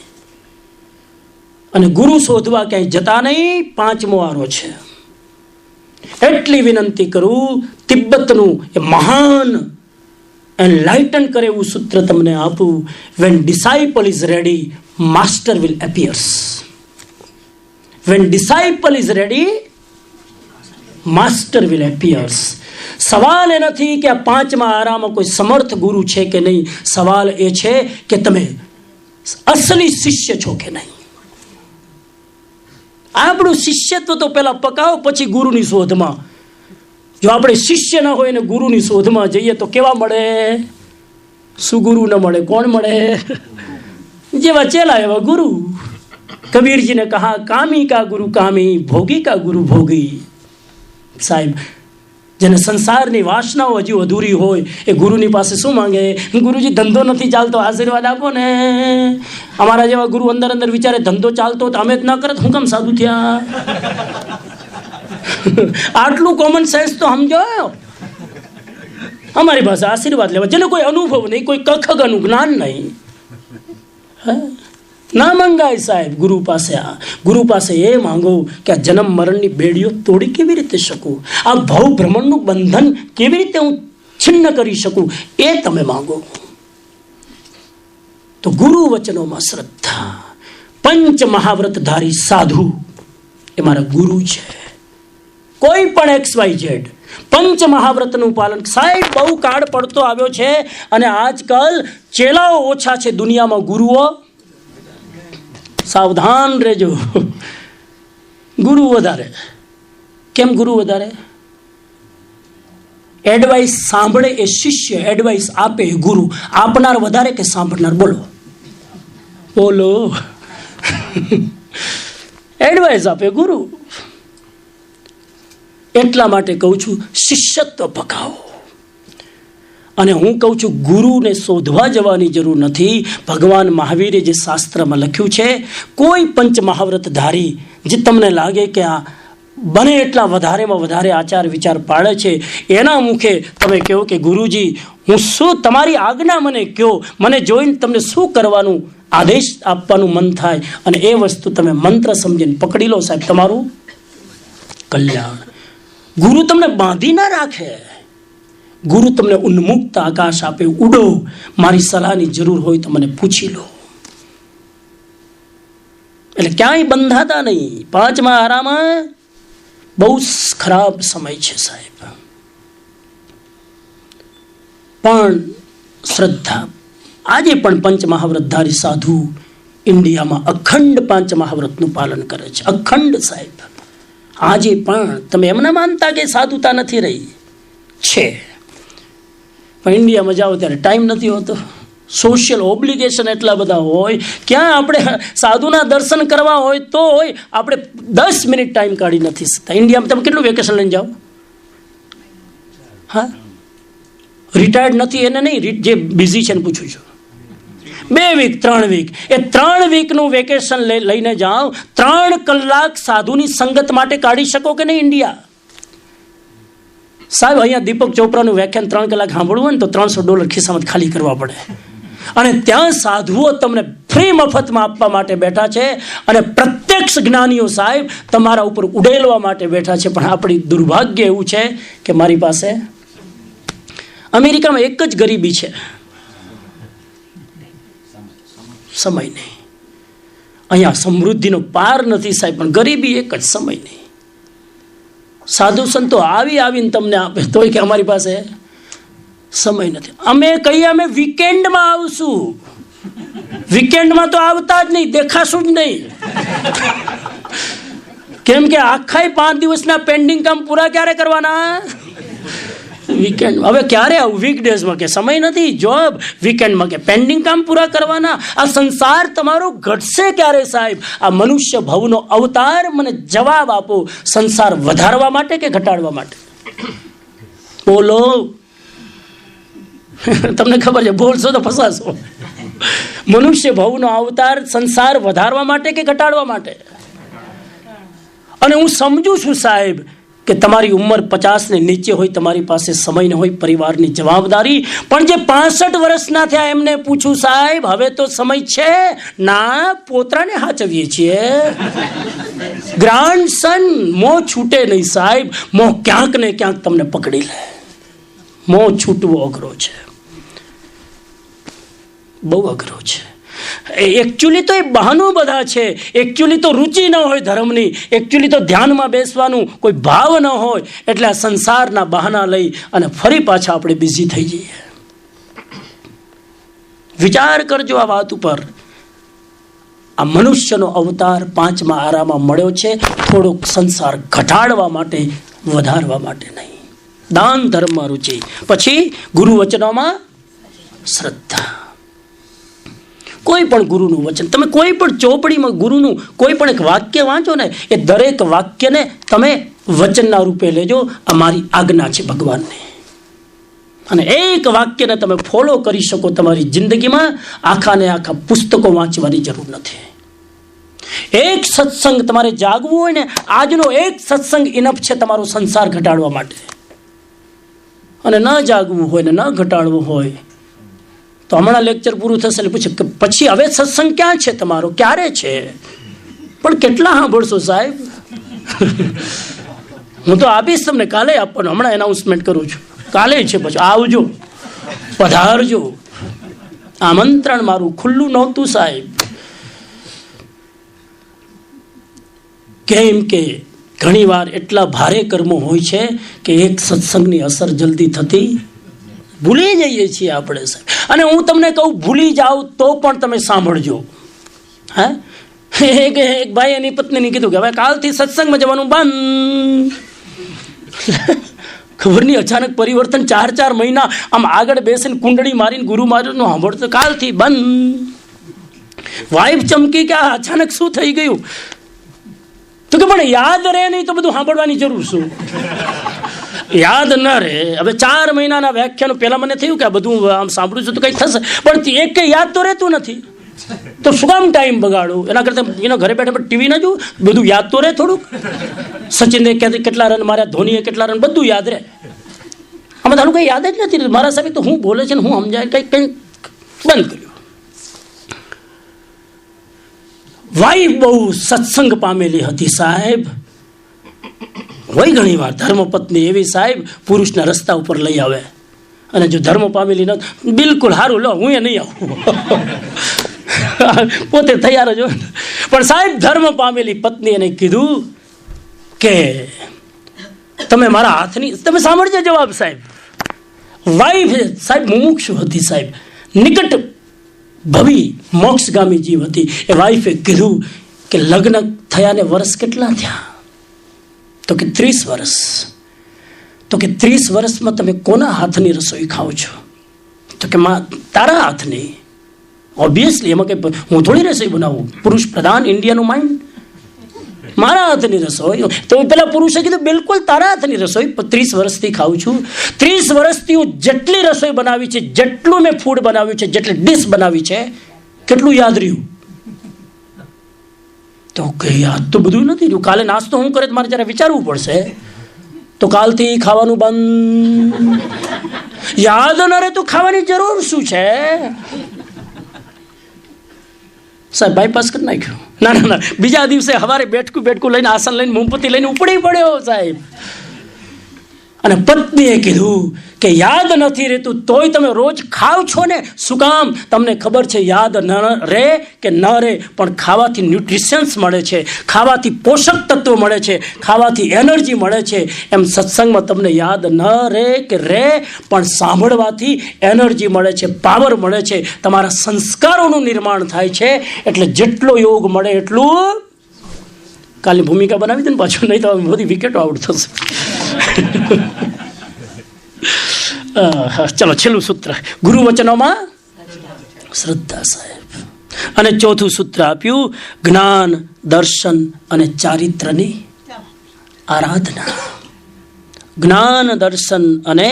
અને ગુરુ શોધવા ક્યાંય જતા નહીં. 5મો આરો છે. એટલી વિનંતી કરું, તિબ્બતનું એ મહાન એનલાઇટન કરે એવું સૂત્ર તમને આપું. When disciple is ready, master will appears. When disciple is ready, master will appears. સવાલ એ નથી કે આ પાંચમા આરામાં કોઈ સમર્થ ગુરુ છે કે નહીં, સવાલ એ છે કે તમે અસલી શિષ્ય છો કે નહીં. આપણું શિષ્યત્વ તો પેલા પકાવો, પછી ગુરુની શોધમાં. જો આપણે શિષ્ય ના હોય ને ગુરુની શોધમાં જઈએ તો કેવા મળે? સુગુરુ ન મળે. કોણ મળે? જેવા ચેલા એવા ગુરુ. કબીરજીને કહા કામી કા ગુરુ કામી, ભોગી કા ગુરુ ભોગી. સાહેબ, જેને સંસારની વાસનાઓ હજી અધૂરી હોય એ ગુરુની પાસે શું માંગે? ગુરુજી ધંધો નથી ચાલતો, આશીર્વાદ આપો ને. અમારા જેવા ગુરુ અંદર અંદર વિચારે ધંધો ચાલતો તો અમે જ ના કરત, હું કેમ સાધુ થયા? આટલું કોમન સેન્સ તો સમજો. અમારી પાસે આશીર્વાદ લેવા, જેને કોઈ અનુભવ નહીં, કોઈ કખગનું જ્ઞાન નહીં, ના મંગાય સાહેબ ગુરુ પાસે. ગુરુ પાસે એ માંગો કે આ જન્મ મરણની બેડીઓ તોડી કેવી રીતે શકું, આ ભવ ભ્રમણનું બંધન કેવી રીતે હું છિન્ન કરી શકું, એ તમે માંગો. તો ગુરુ વચનોમાં શ્રદ્ધા. પંચ મહાવ્રતધારી સાધુ એ મારા ગુરુ છે. કોઈ પણ XYZ પંચ મહાવ્રતનું પાલન. સાહેબ, બહુ કાળ પડતો આવ્યો છે અને આજકાલ ચેલાઓ ઓછા છે દુનિયામાં, ગુરુઓ સાવધાન રહેજો. ગુરુ વધારે. કેમ ગુરુ વધારે? એડવાઇસ સાંભળે એ શિષ્ય, એડવાઇસ આપે એ ગુરુ. આપનાર વધારે કે સાંભળનાર? બોલો બોલો. એડવાઇસ આપે ગુરુ. એટલા માટે કહું છું શિષ્યત્વ પકાવો. અને હું કહું છું ગુરુને શોધવા જવાની જરૂર નથી. ભગવાન મહાવીરે જે શાસ્ત્રમાં લખ્યું છે, કોઈ પંચ મહાવ્રતધારી જે તમને લાગે કે આ બને એટલા વધારેમાં વધારે આચાર વિચાર પાળે છે, એના મુખે તમે કહો કે ગુરુજી હું શું, તમારી આજ્ઞા મને કહો, મને જોઈને તમને શું કરવાનું આદેશ આપવાનું મન થાય, અને એ વસ્તુ તમે મંત્ર સમજીને પકડી લો સાહેબ, તમારું કલ્યાણ. ગુરુ તમને બાંધી ના રાખે. ગુરુ તમને ઉન્મુક્ત આકાશ આપે, ઉડો, મારી સલાહની જરૂર હોય તો મને પૂછી લો. એટલે ક્યાંય બંધાતા નહીં. પાંચમા આરામાં બહુ ખરાબ સમય છે સાહેબ. પણ શ્રદ્ધા. આજે પણ પંચ મહાવ્રતધારી સાધુ ઇન્ડિયામાં અખંડ પાંચ મહાવ્રતનું પાલન કરે છે. અખંડ સાહેબ. આજે પણ તમે એમને માનતા કે સાધુતા નથી રહી છે, પણ ઇન્ડિયામાં જાઓ ત્યારે ટાઈમ નથી હોતો. સોશિયલ ઓબ્લિગેશન એટલા બધા હોય. ક્યાં આપણે સાધુના દર્શન કરવા હોય તો હોય, આપણે 10 મિનિટ ટાઈમ કાઢી નથી શકતા. ઇન્ડિયામાં તમે કેટલું વેકેશન લઈને જાઓ? હા, રિટાયર્ડ નથી એને નહીં, જે બિઝી છે ને પૂછું છું. 2 વીક 3 વીક, એ 3 વીકનું વેકેશન લઈને જાઓ, 3 કલાક સાધુની સંગત માટે કાઢી શકો કે નહીં ઇન્ડિયા? સાહેબ, અહીંયા દીપક ચોપરાનું વ્યાખ્યાન 3 કલાક સાંભળવું હોય ને તો $300 ખિસ્સામાં ખાલી કરવા પડે. અને ત્યાં સાધુઓ તમને ફ્રી મફતમાં આપવા માટે બેઠા છે, અને પ્રત્યક્ષ જ્ઞાનીઓ સાહેબ તમારા ઉપર ઉડેલવા માટે બેઠા છે. પણ આપણી દુર્ભાગ્ય એવું છે કે મારી પાસે અમેરિકામાં એક જ ગરીબી છે, સમય નહીં. અહીંયા સમૃદ્ધિનો પાર નથી સાહેબ, પણ ગરીબી એક જ, સમય નહીં. સાધુ સંતો આવીને તમને આપે તોય કે અમારી પાસે સમય નથી. અમે કહીએ અમે વીકેન્ડમાં આવશું. વીકેન્ડમાં તો આવતા જ નહીં, દેખાશું જ નહીં. કેમ કે આખા 5 દિવસના પેન્ડિંગ કામ પૂરા ક્યારે કરવાના? વીકેન્ડ. હવે ક્યારે આવું? વીકડેઝમાં કે સમય નથી, જોબ. વીકેન્ડમાં કે પેન્ડિંગ કામ પૂરા કરવાના. આ સંસાર તમારો ઘટશે ક્યારે સાહેબ? આ મનુષ્ય ભવનો અવતાર, મને જવાબ આપો. સંસાર વધારવા માટે કે ઘટાડવા માટે? બોલો. તમને ખબર છે, બોલશો તો ફસાશો. મનુષ્ય ભવનો અવતાર સંસાર વધારવા માટે કે ઘટાડવા માટે? અને હું સમજુ છું સાહેબ કે તમારી ઉંમર 50 ને નીચે હોય, તમારી પાસે સમય ન હોય, પરિવારની જવાબદારી. પણ જે 65 વર્ષના થયા એમને પૂછું સાહેબ હવે તો સમય છે? ના, પોતાને હાચવીએ છીએ. ગ્રાન્ડસન, મોં છૂટે નહીં સાહેબ. મોં ક્યાંક ને ક્યાંક તમને પકડી લે. મોં છૂટવો અઘરો છે, બહુ અઘરો છે. એકચ્યુઅલી તો એ બહાનો બધા છે. એકચ્યુઅલી તો રુચિ ન હોય ધર્મની, એકચ્યુઅલી તો ધ્યાનમાં બેસવાનું કોઈ ભાવ ન હોય, એટલે આ સંસારના બહાના લઈ અને ફરી પાછા આપણે બિઝી થઈ જઈએ. વિચાર કરજો આ વાત ઉપર. આ મનુષ્યનો અવતાર 5મા આરામાં મળ્યો છે થોડોક સંસાર ઘટાડવા માટે, વધારવા માટે નહીં. દાન ધર્મમાં રુચિ, પછી ગુરુ વચનોમાં શ્રદ્ધા. કોઈ પણ ગુરુનું વચન, તમે કોઈ પણ ચોપડીમાં ગુરુનું કોઈ પણ એક વાક્ય વાંચો ને, એ દરેક વાક્યને તમે વચનના રૂપે લેજો. આ મારી આજ્ઞા છે ભગવાનની. અને એક વાક્યને તમે ફોલો કરી શકો તમારી જિંદગીમાં, આખાને આખા પુસ્તકો વાંચવાની જરૂર નથી. એક સત્સંગ તમારે જાગવું હોય ને, આજનો એક સત્સંગ ઇનફ છે તમારો સંસાર ઘટાડવા માટે. અને ન જાગવું હોય ને ન ઘટાડવું હોય તો હમણાં લેક્ચર પૂરું થશે એટલે પૂછે કે પછી હવે સત્સંગ ક્યાં છે તમારો, ક્યારે છે? પણ કેટલા સાંભળશો સાહેબ? હું તો આપીશ તમને, કાલે આપવાનું. હમણાં એનાઉન્સમેન્ટ કરું છું, કાલે છે, પછી આવજો, પધારજો. આમંત્રણ મારું ખુલ્લું નહોતું સાહેબ. કેમ કે ઘણીવાર એટલા ભારે કર્મો હોય છે કે એક સત્સંગની અસર જલ્દી થતી ભૂલી જઈએ છીએ આપણે સાહેબ. અને હું તમને કહું, ભૂલી જાઓ તો પણ તમે સાંભળજો. હા, એક ભાઈ એની પત્નીને કીધું કે હવે કાલથી સત્સંગમાં જવાનું બંધ. ખબર નહીં, અચાનક પરિવર્તન. 4 મહિના આમ આગળ બેસીને કુંડળી મારીને ગુરુ મારીને સાંભળતો, કાલથી બંધ. વાઇફ ચમકી કે અચાનક શું થઈ ગયું? તો કે પણ યાદ રહે નહીં તો બધું સાંભળવાની જરૂર શું? યાદ ન રહે. હવે 4 મહિનાના વ્યાખ્યાનો પહેલા મને થયું કે આ બધું આમ સાંભળું છું તો કંઈક થશે, પણ એક યાદ તો રહેતું નથી. તો શું કામ ટાઈમ બગાડો? એના કરતાં ઘરે બેઠા ટીવી ના જોવું, બધું યાદ તો રહે થોડુંક. સચિને કેટલા રન માર્યા, ધોનીએ કેટલા રન, બધું યાદ રહે. આમાં તારું કંઈ યાદ જ નથી. મારા સાહેબ તો હું બોલે છે ને હું સમજાય, કંઈક બંધ કર્યું. વાઈફ બહુ સત્સંગ પામેલી હતી સાહેબ. હોય ઘણી વાર ધર્મપત્ની એવી સાહેબ, પુરુષના રસ્તા ઉપર લઈ આવે. અને જો ધર્મ પામેલી ન, બિલકુલ સારું લો, હું એ નહીં આવું. પોતે તૈયાર જ હોય. પણ સાહેબ ધર્મ પામેલી પત્ની એને કીધું કે તમે મારા હાથની, તમે સાંભળજો જવાબ સાહેબ. વાઈફ સાહેબ મુમુક્ષુ હતી સાહેબ, નિકટ ભવી મોક્ષગામી જીવ હતી. એ વાઈફે કીધું કે લગ્ન થયાને વર્ષ કેટલા થયા? તો કે 30 વર્ષ. તો કે 30 વર્ષમાં તમે કોના હાથની રસોઈ ખાઓ છો? તો કે તારા હાથની. ઓબ્વિયસલી એમાં કંઈ હું થોડી રસોઈ બનાવું, પુરુષ પ્રધાન ઇન્ડિયાનું માઇન્ડ. મારા હાથની રસોઈ. તો પેલા પુરુષે કીધું બિલકુલ તારા હાથની રસોઈ 30 વર્ષથી ખાઉં છું. 30 વર્ષથી હું જેટલી રસોઈ બનાવી છે, જેટલું મેં ફૂડ બનાવ્યું છે, જેટલી ડીશ બનાવી છે, કેટલું યાદ રહ્યું? તો કે યાદ તો બધું નથી રહ્યું. કાલે નાસ્તો હું કરે મારે જરા વિચારવું પડશે. તો કાલથી ખાવાનું બંધ. યાદ ન રહે તો ખાવાની જરૂર શું છે સાહેબ? બાયપાસ કરી નાખ્યું. ના, બીજા દિવસે સવારે બેઠકું લઈને, આસન લઈને, મોમબત્તી લઈને ઉપડી પડ્યો સાહેબ. અને પત્નીએ કીધું કે યાદ નથી રહેતું તોય તમે રોજ ખાવ છો ને, શું કામ? તમને ખબર છે યાદ ન રહે કે ન રહે, પણ ખાવાથી ન્યુટ્રિશન્સ મળે છે, ખાવાથી પોષક તત્વો મળે છે, ખાવાથી એનર્જી મળે છે. એમ સત્સંગમાં તમને યાદ ન રહે કે રહે, પણ સાંભળવાથી એનર્જી મળે છે, પાવર મળે છે, તમારા સંસ્કારોનું નિર્માણ થાય છે. એટલે જેટલો યોગ મળે એટલું. કાલની ભૂમિકા બનાવી દે ને પાછું, નહીં તો બધી વિકેટો આઉટ થશે. ચલો છેલ્લું સૂત્ર, ગુરુ વચનોમાં શ્રદ્ધા સાહેબ. અને ચોથું સૂત્ર આપ્યું, જ્ઞાન, દર્શન અને ચારિત્રની આરાધના. જ્ઞાન, દર્શન અને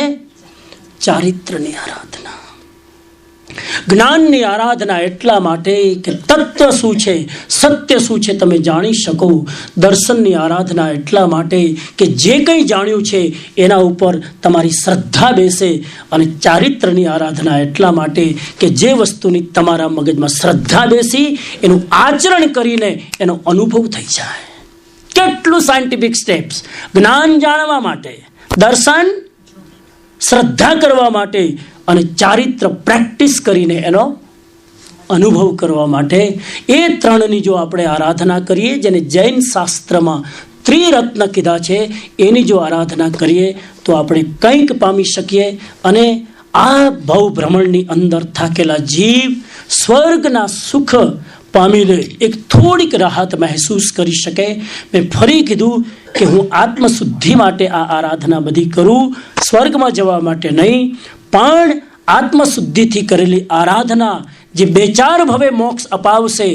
ચારિત્રની આરાધના. જ્ઞાનની આરાધના એટલા માટે કે તત્વ શું છે, સત્ય શું છે તમે જાણી શકો. દર્શનની આરાધના એટલા માટે કે જે કંઈ જાણ્યું છે એના ઉપર તમારી શ્રદ્ધા બેસે. અને ચારિત્રની આરાધના એટલા માટે કે જે વસ્તુની તમારા મગજમાં શ્રદ્ધા બેસી એનું આચરણ કરીને એનો અનુભવ થઈ જાય. કેટલું સાયન્ટિફિક સ્ટેપ્સ જ્ઞાન જાણવા માટે, દર્શન શ્રદ્ધા કરવા માટે, અને ચારિત્ર પ્રેક્ટિસ કરીને એનો અનુભવ કરવા માટે એ ત્રણની જો આપણે આરાધના કરીએ, જેને જૈન શાસ્ત્રમાં ત્રિરત્ન કીધા છે, એની જો આરાધના કરીએ તો આપણે કંઈક પામી શકીએ અને આ ભવ ભ્રમણની અંદર થાકેલા જીવ સ્વર્ગના સુખ પામીને એક થોડીક રાહત મહેસૂસ કરી શકે. મેં ફરી કીધું કે હું આત્મશુદ્ધિ માટે આ આરાધના બધી કરું, સ્વર્ગમાં જવા માટે નહીં, પણ આત્મશુદ્ધિથી કરેલી આરાધના જે 2-4 ભવે મોક્ષ અપાવશે,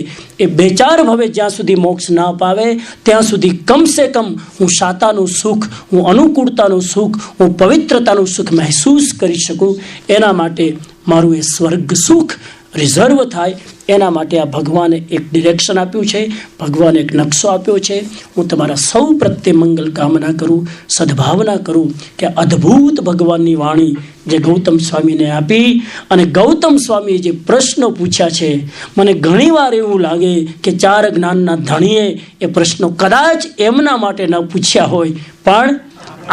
એ 2-4 ભવે જ્યાં સુધી મોક્ષ ના અપાવે ત્યાં સુધી કમસે કમ હું શાતાનું સુખ, હું અનુકૂળતાનું સુખ, હું પવિત્રતાનું સુખ મહેસૂસ કરી શકું. એના માટે મારું એ સ્વર્ગ સુખ રિઝર્વ થાય, એના માટે આ ભગવાને એક ડિરેક્શન આપ્યું છે, ભગવાને એક નકશો આપ્યો છે. હું તમારા સૌ પ્રત્યે મંગલ કામના કરું, સદભાવના કરું કે અદ્ભુત ભગવાનની વાણી જે ગૌતમ સ્વામીને આપી અને ગૌતમ સ્વામીએ જે પ્રશ્નો પૂછ્યા છે, મને ઘણીવાર એવું લાગે કે 4 જ્ઞાનના ધણીએ એ પ્રશ્નો કદાચ એમના માટે ન પૂછ્યા હોય, પણ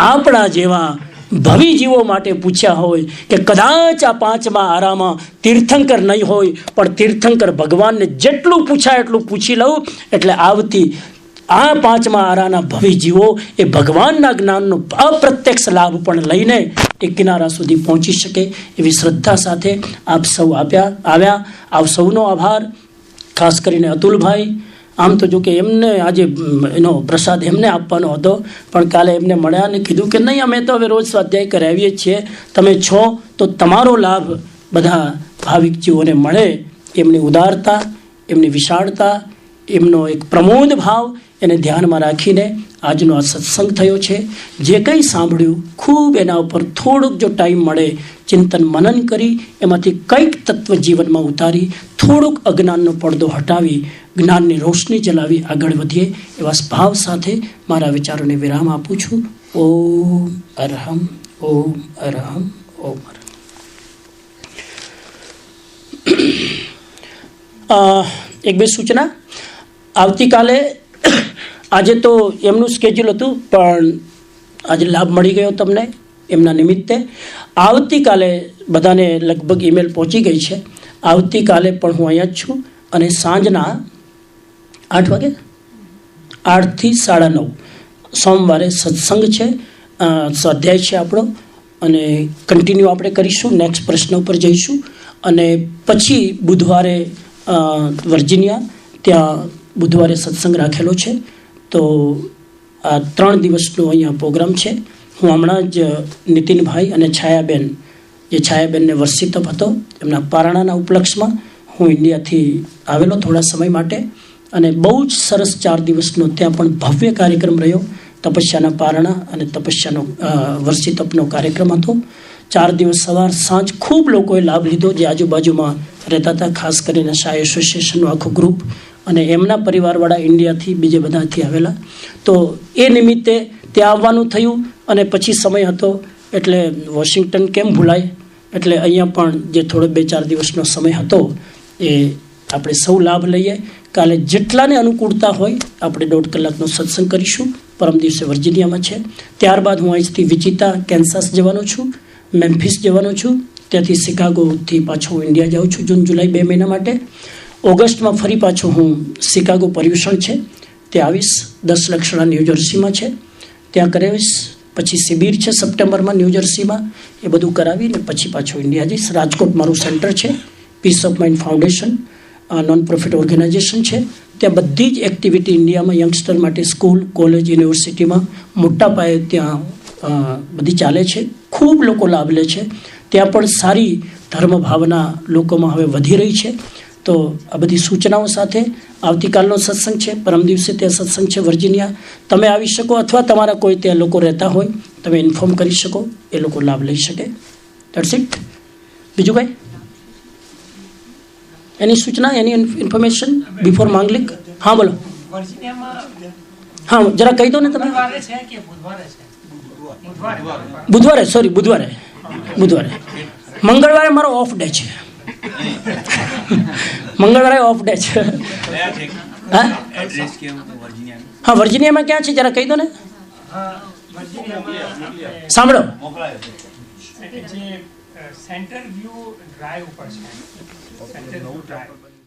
આપણા જેવા ભવી જીવો માટે પૂછ્યા હોય કે કદાચ આ 5મા આરામાં તીર્થંકર નહીં હોય, પણ તીર્થંકર ભગવાનને જેટલું પૂછાય એટલું પૂછી લઉં, એટલે આવતી આ 5મા આરાના ભવી જીવો એ ભગવાનના જ્ઞાનનો અપ્રત્યક્ષ લાભ પણ લઈને એ કિનારા સુધી પહોંચી શકે. એવી શ્રદ્ધા સાથે આપ સૌ આવ્યા. આપ સૌનો આભાર. ખાસ કરીને અતુલભાઈ, આમ તો જો કે એમને આજે એનો પ્રસાદ એમને આપવાનો હતો, પણ કાલે એમને મળ્યા અને કીધું કે નહીં, અમે તો હવે રોજ સ્વાધ્યાય કરાવીએ છીએ, તમે છો તો તમારો લાભ બધા ભાવિક જીવોને મળે. એમની ઉદારતા, એમની વિશાળતા, એમનો એક પ્રમોદ ભાવ, એને ધ્યાનમાં રાખીને આજનો આ સત્સંગ થયો છે. જે કંઈ સાંભળ્યું ખૂબ એના ઉપર થોડુંક જો ટાઈમ મળે ચિંતન મનન કરી એમાંથી કંઈક તત્વ જીવનમાં ઉતારી થોડુંક અજ્ઞાનનો પડદો હટાવી જ્ઞાનની રોશની જલાવી આગળ વધીએ એવા ભાવ સાથે મારા વિચારોને વિરામ આપું છું. ઓમ અરહમ, ઓમ અરહમ, ઓમ અરહમ. એક બે સૂચના. આવતીકાલે, આજે તો એમનું સ્કેડ્યુલ હતું, પણ આજે લાભ મળી ગયો તમને એમના નિમિત્તે. આવતીકાલે બધાને લગભગ ઈમેલ પહોંચી ગઈ છે. આવતીકાલે પણ હું અહીંયા જ છું અને સાંજના 8 વાગે 8 થી 9:30 સોમવારે સત્સંગ છે, સ્વાધ્યાય છે આપણો, અને કન્ટિન્યુ આપણે કરીશું. નેક્સ્ટ પ્રશ્ન ઉપર જઈશું અને પછી બુધવારે વર્જિનિયા, ત્યાં બુધવારે સત્સંગ રાખેલો છે. તો આ 3 દિવસનો અહીંયા પ્રોગ્રામ છે. હું હમણાં જ નીતિનભાઈ અને છાયાબેન, જે છાયાબેનને વર્ષિતપ હતો, એમના પારણાના ઉપલક્ષમાં હું ઇન્ડિયાથી આવેલો થોડા સમય માટે, અને બહુ જ સરસ 4 દિવસનો ત્યાં પણ ભવ્ય કાર્યક્રમ રહ્યો. તપસ્યાના પારણા અને તપસ્યાનો વર્ષિતપનો કાર્યક્રમ હતો. 4 દિવસ સવાર સાંજ ખૂબ લોકોએ લાભ લીધો, જે આજુબાજુમાં રહેતા હતા, ખાસ કરીને શાહ એસોસિએશનનું આખું ગ્રુપ અને એમના પરિવારવાળા ઇન્ડિયાથી, બીજે બધાથી આવેલા. તો એ નિમિત્તે ત્યાં આવવાનું થયું અને પછી સમય હતો એટલે વોશિંગ્ટન કેમ ભૂલાય, એટલે અહીંયા પણ જે થોડો 2-4 દિવસનો સમય હતો એ આપણે સૌ લાભ લઈએ. કાલે જેટલાને અનુકૂળતા હોય આપણે 1.5 કલાકનો સત્સંગ કરીશું. પરમ દિવસે વર્જિનિયામાં છે. ત્યારબાદ હું અહીંથી વિચિતા, કેન્સાસ જવાનો છું, મેમ્ફિસ જવાનો છું, ત્યાંથી શિકાગોથી પાછો હું ઇન્ડિયા જાઉં છું જૂન જુલાઈ 2 મહિના માટે. ઓગસ્ટમાં ફરી પાછો હું શિકાગો પર્યુષણ છે ત્યાં આવીશ. 10 લક્ષણા ન્યૂજર્સીમાં છે, ત્યાં કરાવીશ. પછી શિબિર છે સપ્ટેમ્બરમાં ન્યૂજર્સીમાં, એ બધું કરાવીને પછી પાછો ઇન્ડિયા જઈશ. રાજકોટ મારું સેન્ટર છે, peace of mind foundation non profit organisation છે. ત્યાં બધી જ એક્ટિવિટી ઇન્ડિયામાં યંગસ્ટર માટે સ્કૂલ, કોલેજ, યુનિવર્સિટીમાં મોટા પાયે ત્યાં બધી ચાલે છે. ખૂબ લોકો લાભ લે છે. ત્યાં પણ સારી ધર્મ ભાવના લોકોમાં હવે વધી રહી છે. તો આ બધી સૂચનાઓ સાથે આવતીકાલનો સત્સંગ છે, પરમ દિવસે ત્યાં સત્સંગ છે વર્જિનિયા. તમે આવી શકો અથવા તમારા કોઈ ત્યાં લોકો રહેતા હોય તમે ઇન્ફોર્મ કરી શકો, એ લોકો લાભ લઈ શકે. That's it. બીજું કંઈ એની સૂચના, એની ઇન્ફોર્મેશન બિફોર માંગલિક? હા બોલો. હા જરા કહી દો ને તમે. બુધવારે, સોરી બુધવારે. મંગળવારે મારો ઓફ ડે છે. મંગળવારે ઓફ ડે છે. હા વર્જિનિયામાં ક્યાં છે જરા કહી દો ને. સાંભળો, સેન્ટર વ્યૂ ડ્રાઈવ ઉપર છે સેન્ટર વ્યૂ ડ્રાઈવ